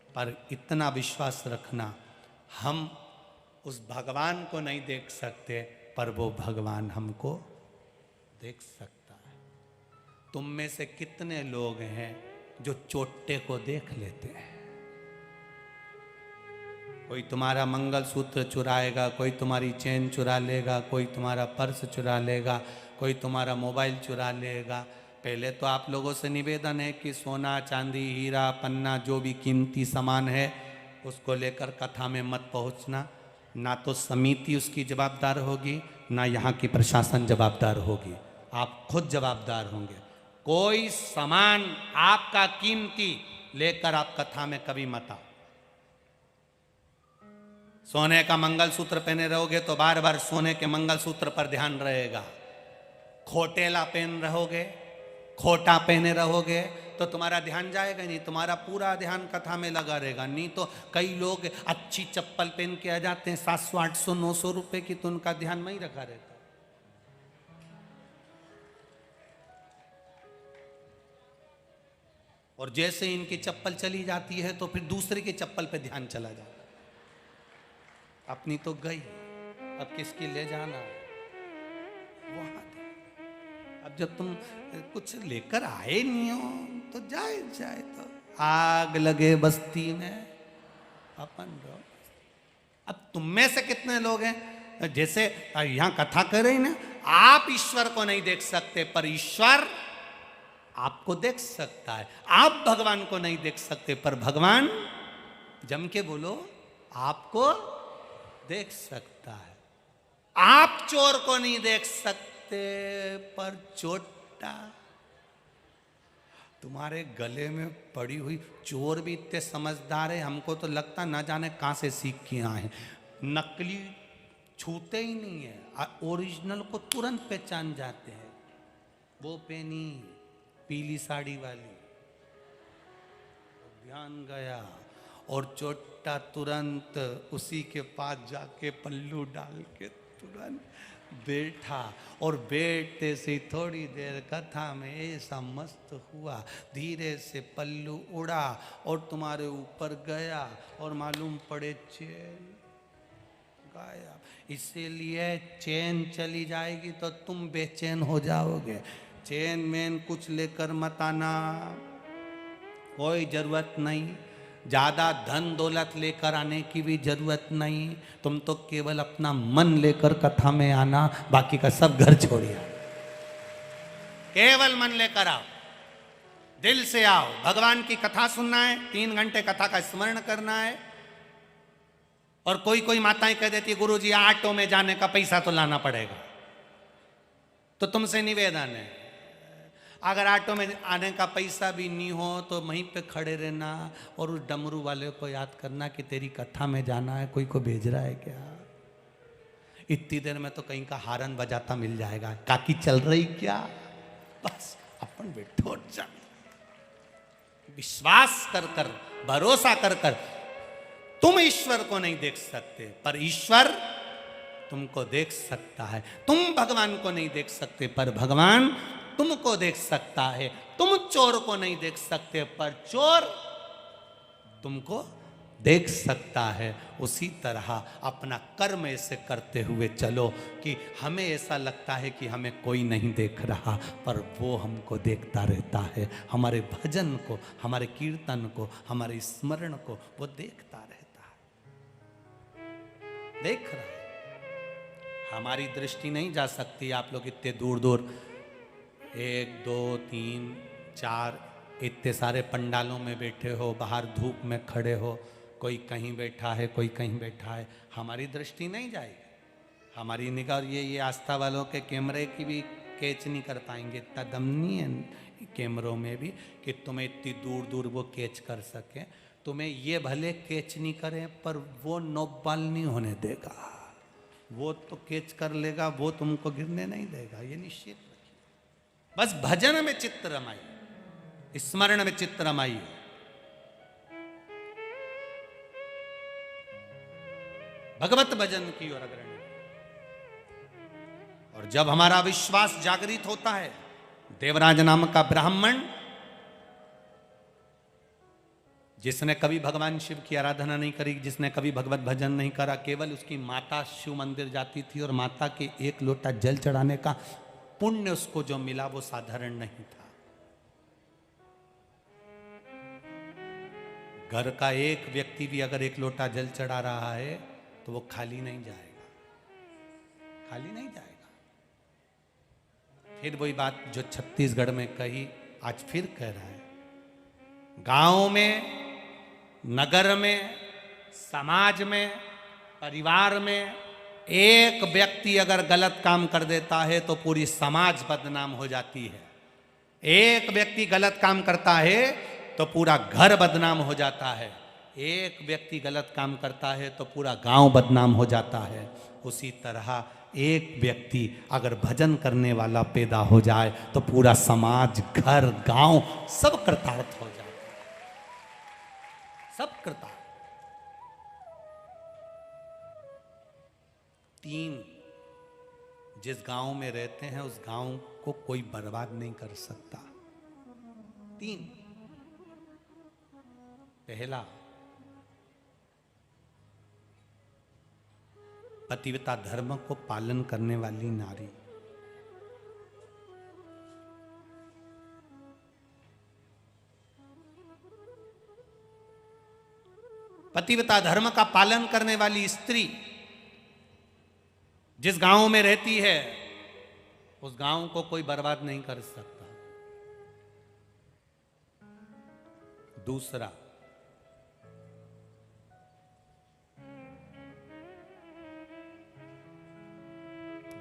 पर इतना विश्वास रखना, हम उस भगवान को नहीं देख सकते, पर वो भगवान हमको देख सकता है। तुम में से कितने लोग हैं जो चोटे को देख लेते हैं? कोई तुम्हारा मंगलसूत्र चुराएगा, कोई तुम्हारी चेन चुरा लेगा, कोई तुम्हारा पर्स चुरा लेगा, कोई तुम्हारा मोबाइल चुरा लेगा, पहले तो आप लोगों से निवेदन है कि सोना चांदी हीरा पन्ना जो भी कीमती सामान है उसको लेकर कथा में मत पहुंचना। ना तो समिति उसकी जवाबदार होगी, ना यहाँ की प्रशासन जवाबदार होगी, आप खुद जवाबदार होंगे। कोई सामान आपका कीमती लेकर आप कथा में कभी मत आओ। सोने का मंगलसूत्र पहने रहोगे तो बार बार सोने के मंगलसूत्र पर ध्यान रहेगा। खोटेला पहन रहोगे, खोटा पहने रहोगे तो तुम्हारा ध्यान जाएगा नहीं, तुम्हारा पूरा ध्यान कथा में लगा रहेगा। नहीं तो कई लोग अच्छी चप्पल पहन के आ जाते हैं 700 800 900 रुपए की, तो उनका ध्यान वहीं रखा रहता है। और जैसे इनकी चप्पल चली जाती है तो फिर दूसरे की चप्पल पे ध्यान चला जाता है। अपनी तो गई, अब किसकी ले जाना है वहां। अब जब तुम कुछ लेकर आए नहीं हो तो जाए तो आग लगे बस्ती में अपन रहो। अब तुम में से कितने लोग हैं, जैसे यहां कथा कर रही ना, आप ईश्वर को नहीं देख सकते पर ईश्वर आपको देख सकता है। आप भगवान को नहीं देख सकते पर भगवान, जम के बोलो, आपको देख सकता है। आप चोर को नहीं देख सकते पर चोटा तुम्हारे गले में पड़ी हुई। चोर भी इतने समझदार है, हमको तो लगता ना जाने कहां से सीख के आए हैं। नकली छूते ही नहीं है, ओरिजिनल को तुरंत पहचान जाते हैं। वो पेनी पीली साड़ी वाली, ध्यान गया और चोटा तुरंत उसी के पास जाके पल्लू डाल के तुरंत बैठा। और बैठते से थोड़ी देर कथा में ऐसा मस्त हुआ, धीरे से पल्लू उड़ा और तुम्हारे ऊपर गया और मालूम पड़े चैन गाया। इसीलिए चैन चली जाएगी तो तुम बेचैन हो जाओगे। चैन मैन कुछ लेकर मत आना, कोई जरूरत नहीं। ज्यादा धन दौलत लेकर आने की भी जरूरत नहीं। तुम तो केवल अपना मन लेकर कथा में आना, बाकी का सब घर छोड़िए। केवल मन लेकर आओ, दिल से आओ। भगवान की कथा सुनना है, 3 घंटे कथा का स्मरण करना है। और कोई कोई माताएं कह देती है गुरुजी ऑटो में जाने का पैसा तो लाना पड़ेगा। तो तुमसे निवेदन है, अगर ऑटो में आने का पैसा भी नहीं हो तो वहीं पे खड़े रहना और उस डमरू वाले को याद करना कि तेरी कथा में जाना है, कोई को भेज रहा है क्या। इतनी देर में तो कहीं का हारन बजाता मिल जाएगा, काकी चल रही क्या, बस अपन बैठो जा। विश्वास कर कर, भरोसा कर कर। तुम ईश्वर को नहीं देख सकते पर ईश्वर तुमको देख सकता है। तुम भगवान को नहीं देख सकते पर भगवान तुमको देख सकता है। तुम चोर को नहीं देख सकते पर चोर तुमको देख सकता है। उसी तरह अपना कर्म ऐसे करते हुए चलो कि हमें ऐसा लगता है कि हमें कोई नहीं देख रहा पर वो हमको देखता रहता है। हमारे भजन को, हमारे कीर्तन को, हमारे स्मरण को वो देखता रहता है, देख रहा है। हमारी दृष्टि नहीं जा सकती। आप लोग इतने दूर दूर 1 2 3 4 इतने सारे पंडालों में बैठे हो, बाहर धूप में खड़े हो, कोई कहीं बैठा है, कोई कहीं बैठा है, हमारी दृष्टि नहीं जाएगी। हमारी निगाह, और ये आस्था वालों के कैमरे की भी कैच नहीं कर पाएंगे। इतना दम नहीं है कैमरों में भी कि तुम्हें इतनी दूर दूर वो कैच कर सके। तुम्हें ये भले कैच नहीं करें पर वो नोबाल नहीं होने देगा। वो तो कैच कर लेगा, वो तुमको गिरने नहीं देगा, ये निश्चित। बस भजन में चित्त रमाइए, स्मरण में चित्त रमाइए। भगवत भजन की ओर अग्रणी। और जब हमारा विश्वास जागृत होता है, देवराज नाम का ब्राह्मण जिसने कभी भगवान शिव की आराधना नहीं करी, जिसने कभी भगवत भजन नहीं करा, केवल उसकी माता शिव मंदिर जाती थी और माता के 1 लोटा जल चढ़ाने का पुण्य उसको जो मिला वो साधारण नहीं था। घर का एक व्यक्ति भी अगर 1 लोटा जल चढ़ा रहा है तो वो खाली नहीं जाएगा, खाली नहीं जाएगा। फिर वही बात जो छत्तीसगढ़ में कही, आज फिर कह रहा है। गांव में, नगर में, समाज में, परिवार में एक व्यक्ति अगर गलत काम कर देता है तो पूरी समाज बदनाम हो जाती है। एक व्यक्ति गलत काम करता है तो पूरा घर बदनाम हो जाता है। एक व्यक्ति गलत काम करता है तो पूरा गांव बदनाम हो जाता है। उसी तरह एक व्यक्ति अगर भजन करने वाला पैदा हो जाए तो पूरा समाज, घर, गांव सब कृतार्थ हो जाए, सब कृतार्थ। 3, जिस गांव में रहते हैं उस गांव को कोई बर्बाद नहीं कर सकता। 3, पहला, पतिव्रता धर्म को पालन करने वाली नारी। पतिव्रता धर्म का पालन करने वाली स्त्री जिस गांव में रहती है उस गांव को कोई बर्बाद नहीं कर सकता। दूसरा,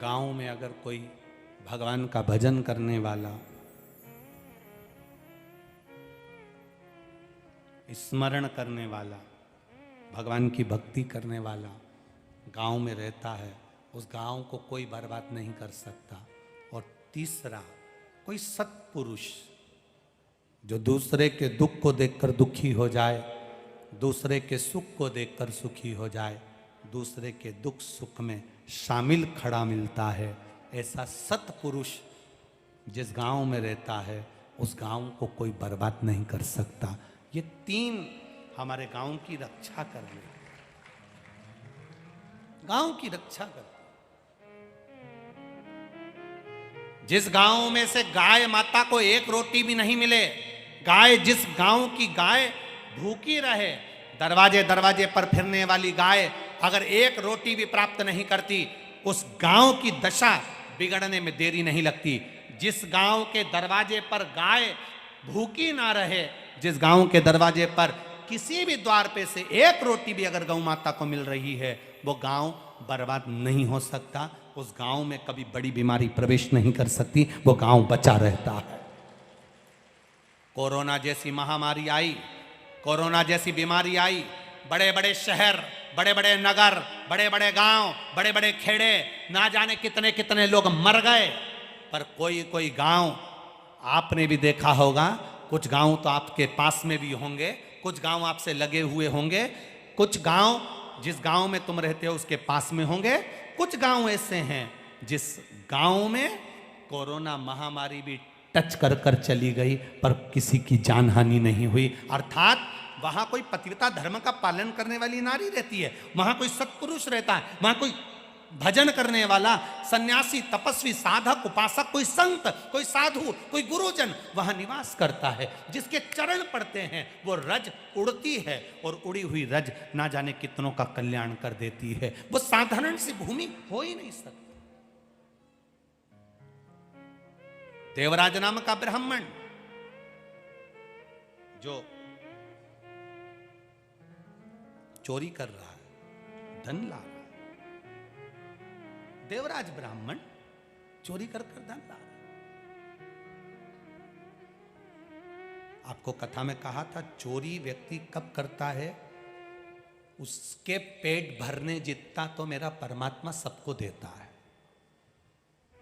गांव में अगर कोई भगवान का भजन करने वाला, स्मरण करने वाला, भगवान की भक्ति करने वाला गांव में रहता है, उस गांव को कोई बर्बाद नहीं कर सकता। और तीसरा, कोई सत्पुरुष जो दूसरे के दुख को देखकर दुखी हो जाए, दूसरे के सुख को देखकर सुखी हो जाए, दूसरे के दुख सुख में शामिल खड़ा मिलता है, ऐसा सत्पुरुष जिस गांव में रहता है उस गांव को कोई बर्बाद नहीं कर सकता। ये 3 हमारे गांव की रक्षा कर ले, गांव की रक्षा कर। जिस गांव में से गाय माता को एक रोटी भी नहीं मिले, गाय, जिस गांव की गाय भूखी रहे, दरवाजे दरवाजे पर फिरने वाली गाय अगर एक रोटी भी प्राप्त नहीं करती, उस गांव की दशा बिगड़ने में देरी नहीं लगती। जिस गांव के दरवाजे पर गाय भूखी ना रहे, जिस गांव के दरवाजे पर किसी भी द्वार पे से एक रोटी भी अगर गौ माता को मिल रही है, वो गांव बर्बाद नहीं हो सकता। उस गांव में कभी बड़ी बीमारी प्रवेश नहीं कर सकती, वो गांव बचा रहता है। कोरोना जैसी महामारी आई, कोरोना जैसी बीमारी आई, बड़े बड़े शहर, बड़े बड़े नगर, बड़े बड़े गांव, बड़े बड़े खेड़े, ना जाने कितने कितने लोग मर गए। पर कोई कोई गांव आपने भी देखा होगा, कुछ गांव तो आपके पास में भी होंगे, कुछ गांव आपसे लगे हुए होंगे, कुछ गांव जिस गांव में तुम रहते हो उसके पास में होंगे, कुछ गांव ऐसे हैं जिस गांव में कोरोना महामारी भी टच कर कर चली गई पर किसी की जान हानि नहीं हुई। अर्थात वहां कोई पतिव्रता धर्म का पालन करने वाली नारी रहती है, वहां कोई सत्पुरुष रहता है, वहां कोई भजन करने वाला सन्यासी, तपस्वी, साधक, उपासक, कोई संत, कोई साधु, कोई गुरुजन वहां निवास करता है। जिसके चरण पड़ते हैं वो रज उड़ती है और उड़ी हुई रज ना जाने कितनों का कल्याण कर देती है। वो साधारण सी भूमि हो ही नहीं सकती। देवराज नाम का ब्राह्मण जो चोरी कर रहा है, धन ला रहा है, देवराज ब्राह्मण चोरी कर कर धन ला रहा है। आपको कथा में कहा था, चोरी व्यक्ति कब करता है, उसके पेट भरने जितना तो मेरा परमात्मा सबको देता है।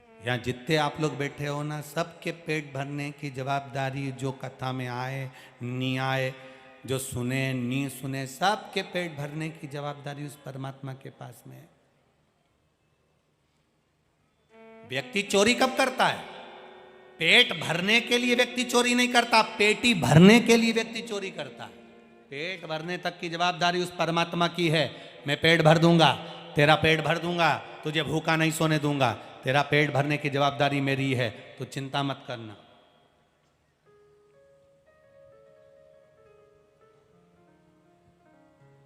यहां जितने आप लोग बैठे हो ना, सबके पेट भरने की जवाबदारी, जो कथा में आए नहीं आए, जो सुने नहीं सुने, सबके पेट भरने की जवाबदारी उस परमात्मा के पास में है। व्यक्ति चोरी कब करता है? पेट भरने के लिए व्यक्ति चोरी नहीं करता, पेटी भरने के लिए व्यक्ति चोरी करता है। पेट भरने तक की जवाबदारी उस परमात्मा की है। मैं पेट भर दूंगा, तेरा पेट भर दूंगा, तुझे भूखा नहीं सोने दूंगा, तेरा पेट भरने की जवाबदारी मेरी है, तो चिंता मत करना।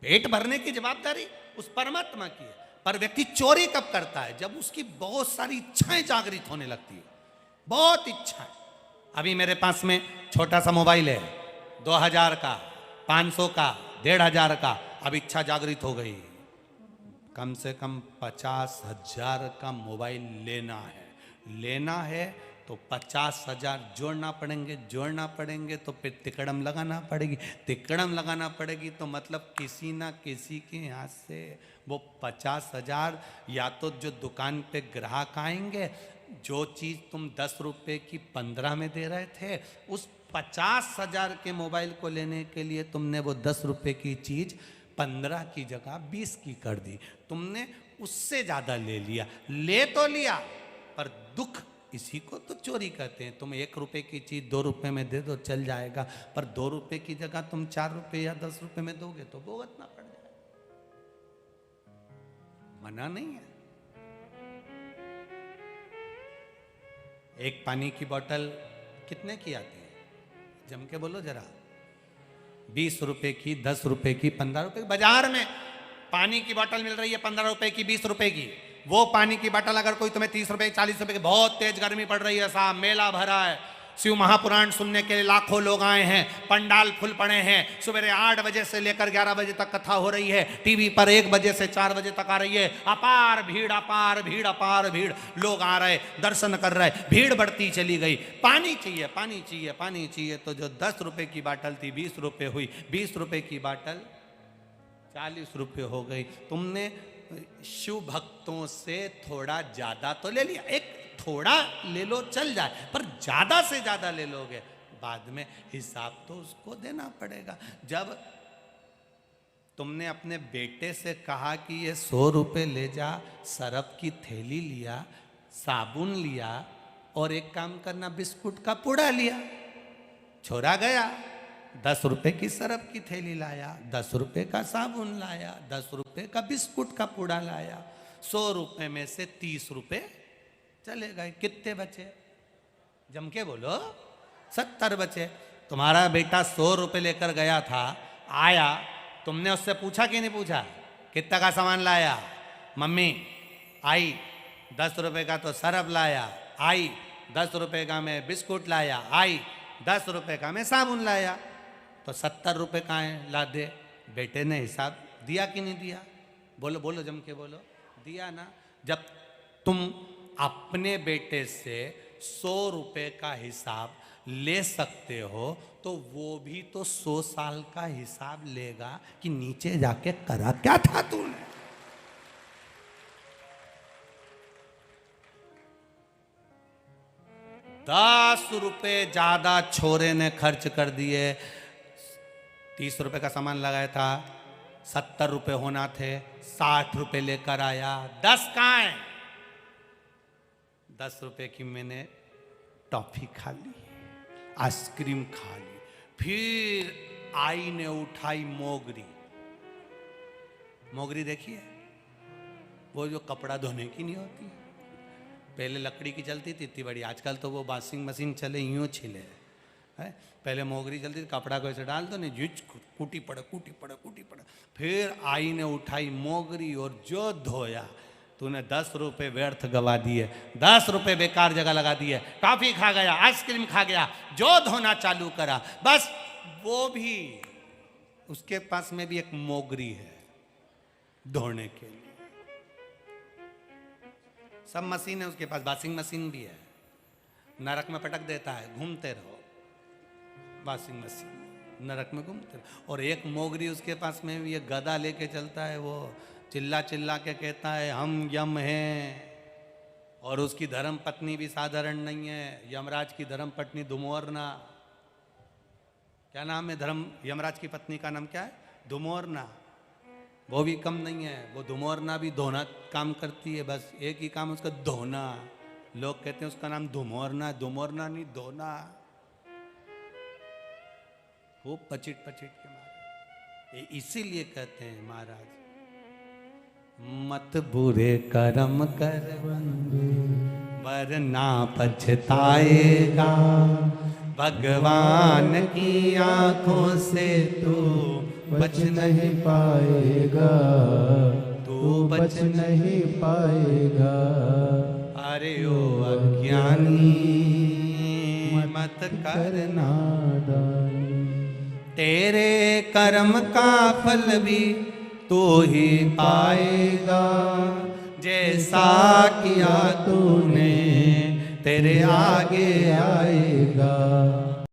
पेट भरने की जवाबदारी उस परमात्मा की है। पर व्यक्ति चोरी कब करता है? जब उसकी बहुत सारी इच्छाएं जागृत होने लगती है। बहुत इच्छा है। अभी मेरे पास में छोटा सा मोबाइल है, 2000 का, 500 का, 1500 का। अब इच्छा जागृत हो गई, कम से कम 50,000 का मोबाइल लेना है तो 50,000 जोड़ना पड़ेंगे तो फिर तिकड़म लगाना पड़ेगी तो मतलब किसी ना किसी के यहाँ से वो 50,000, या तो जो दुकान पे ग्राहक आएंगे, जो चीज़ तुम 10 रुपये की 15 में दे रहे थे, उस 50,000 के मोबाइल को लेने के लिए तुमने वो 10 रुपये की चीज़ 15 की जगह 20 की कर दी। तुमने उससे ज़्यादा ले लिया, ले तो लिया पर दुख इसी को तो चोरी कहते हैं। तुम 1 रुपये की चीज़ 2 रुपये में दे दो, चल जाएगा, पर 2 रुपये की जगह तुम 4 रुपये या 10 रुपये में दोगे तो भुगतना पड़ जाएगा। मना नहीं है। एक पानी की बोतल कितने की आती है? जम के बोलो जरा। 20 रुपये की, 10 रुपये की, 15 रुपये की। बाजार में पानी की बोतल मिल रही है 15 रुपये की, 20 रुपये की। वो पानी की बोतल अगर कोई तुम्हें 30 रुपये, 40 रुपये की, बहुत तेज गर्मी पड़ रही है साहब, मेला भरा है, शिव महापुराण सुनने के लिए लाखों लोग आए हैं, पंडाल फुल पड़े हैं, सुबह 8 बजे से लेकर 11 बजे तक कथा हो रही है, टीवी पर 1 बजे से 4 बजे तक आ रही है, अपार भीड़, लोग आ रहे, दर्शन कर रहे, भीड़ बढ़ती चली गई। पानी चाहिए तो जो 10 रुपये की बाटल थी 20 रुपये हुई, 20 रुपये की बाटल 40 रुपये हो गई। तुमने शिव भक्तों से थोड़ा ज्यादा तो ले लिया, एक थोड़ा ले लो चल जाए, पर ज्यादा से ज्यादा ले लोगे, बाद में हिसाब तो उसको देना पड़ेगा। जब तुमने अपने बेटे से कहा कि ये 100 रुपये ले जा, सरफ की थैली लिया, साबुन लिया और एक काम करना, बिस्कुट का पुड़ा लिया, छोरा गया, 10 रुपये की सरफ की थैली लाया, 10 रुपये का साबुन लाया, 10 रुपये का बिस्कुट का पुड़ा लाया, 100 रुपये में से 30 रुपये चले गए। कितने बचे? जम के बोलो। 70 बचे। तुम्हारा बेटा 100 रुपये लेकर गया था, आया, तुमने उससे पूछा कि नहीं पूछा कितना का सामान लाया? मम्मी आई 10 रुपये का तो सरफ लाया, आई 10 रुपये का मैं बिस्कुट लाया, आई 10 रुपये का मैं साबुन लाया, तो 70 रुपये का है, ला दे। बेटे ने हिसाब दिया कि नहीं दिया? बोलो जम के बोलो। दिया ना। जब तुम अपने बेटे से 100 रुपये का हिसाब ले सकते हो तो वो भी तो 100 साल का हिसाब लेगा कि नीचे जाके करा क्या था तूने। ₹10 ज्यादा छोरे ने खर्च कर दिए। 30 रुपये का सामान लगाया था, 70 रुपये होना थे, 60 रुपये लेकर आया। 10 कहाँ है? 10 रुपये की मैंने टॉफी खा ली, आइसक्रीम खा ली, फिर आई ने उठाई मोगरी देखिए, वो जो कपड़ा धोने की नहीं होती, पहले लकड़ी की चलती थी इतनी बड़ी, आजकल तो वो वॉशिंग मशीन चले, यूं छिले है। पहले मोगरी चलती थी, कपड़ा को ऐसे डाल दो, नहीं जुच कूटी पड़ा। फिर आई ने उठाई मोगरी और जो धोया। तूने 10 रुपये व्यर्थ गवा दिए, 10 रुपये बेकार जगह लगा दिए, टॉफी खा गया, आइसक्रीम खा गया, जो धोना चालू करा, बस वो भी, उसके पास में भी एक मोगरी है धोने के लिए। सब मशीन है उसके पास, वॉशिंग मशीन भी है, नरक में पटक देता है, घूमते रहो, वॉशिंग मशीन नरक में घूमते रहो। और एक मोगरी उसके पास में भी, ये गदा लेके चलता है, वो चिल्ला के कहता है हम यम हैं। और उसकी धर्म पत्नी भी साधारण नहीं है, यमराज की धर्म पत्नी धुमोरना। क्या नाम है यमराज की पत्नी का नाम क्या है? धुमोरना। वो भी कम नहीं है, वो धुमोरना भी धोना काम करती है, बस एक ही काम उसका धोना। लोग कहते हैं उसका नाम धुमोरना नहीं, धोना। वो पचिट के मारे। इसीलिए कहते हैं महाराज, मत बुरे कर्म कर वरना पछताएगा, भगवान की आंखों से तू बच नहीं पाएगा, तू बच नहीं पाएगा। अरे ओ अज्ञानी मत कर, करना दानी। तेरे कर्म का फल भी तू ही पाएगा, जैसा किया तूने तेरे आगे आएगा।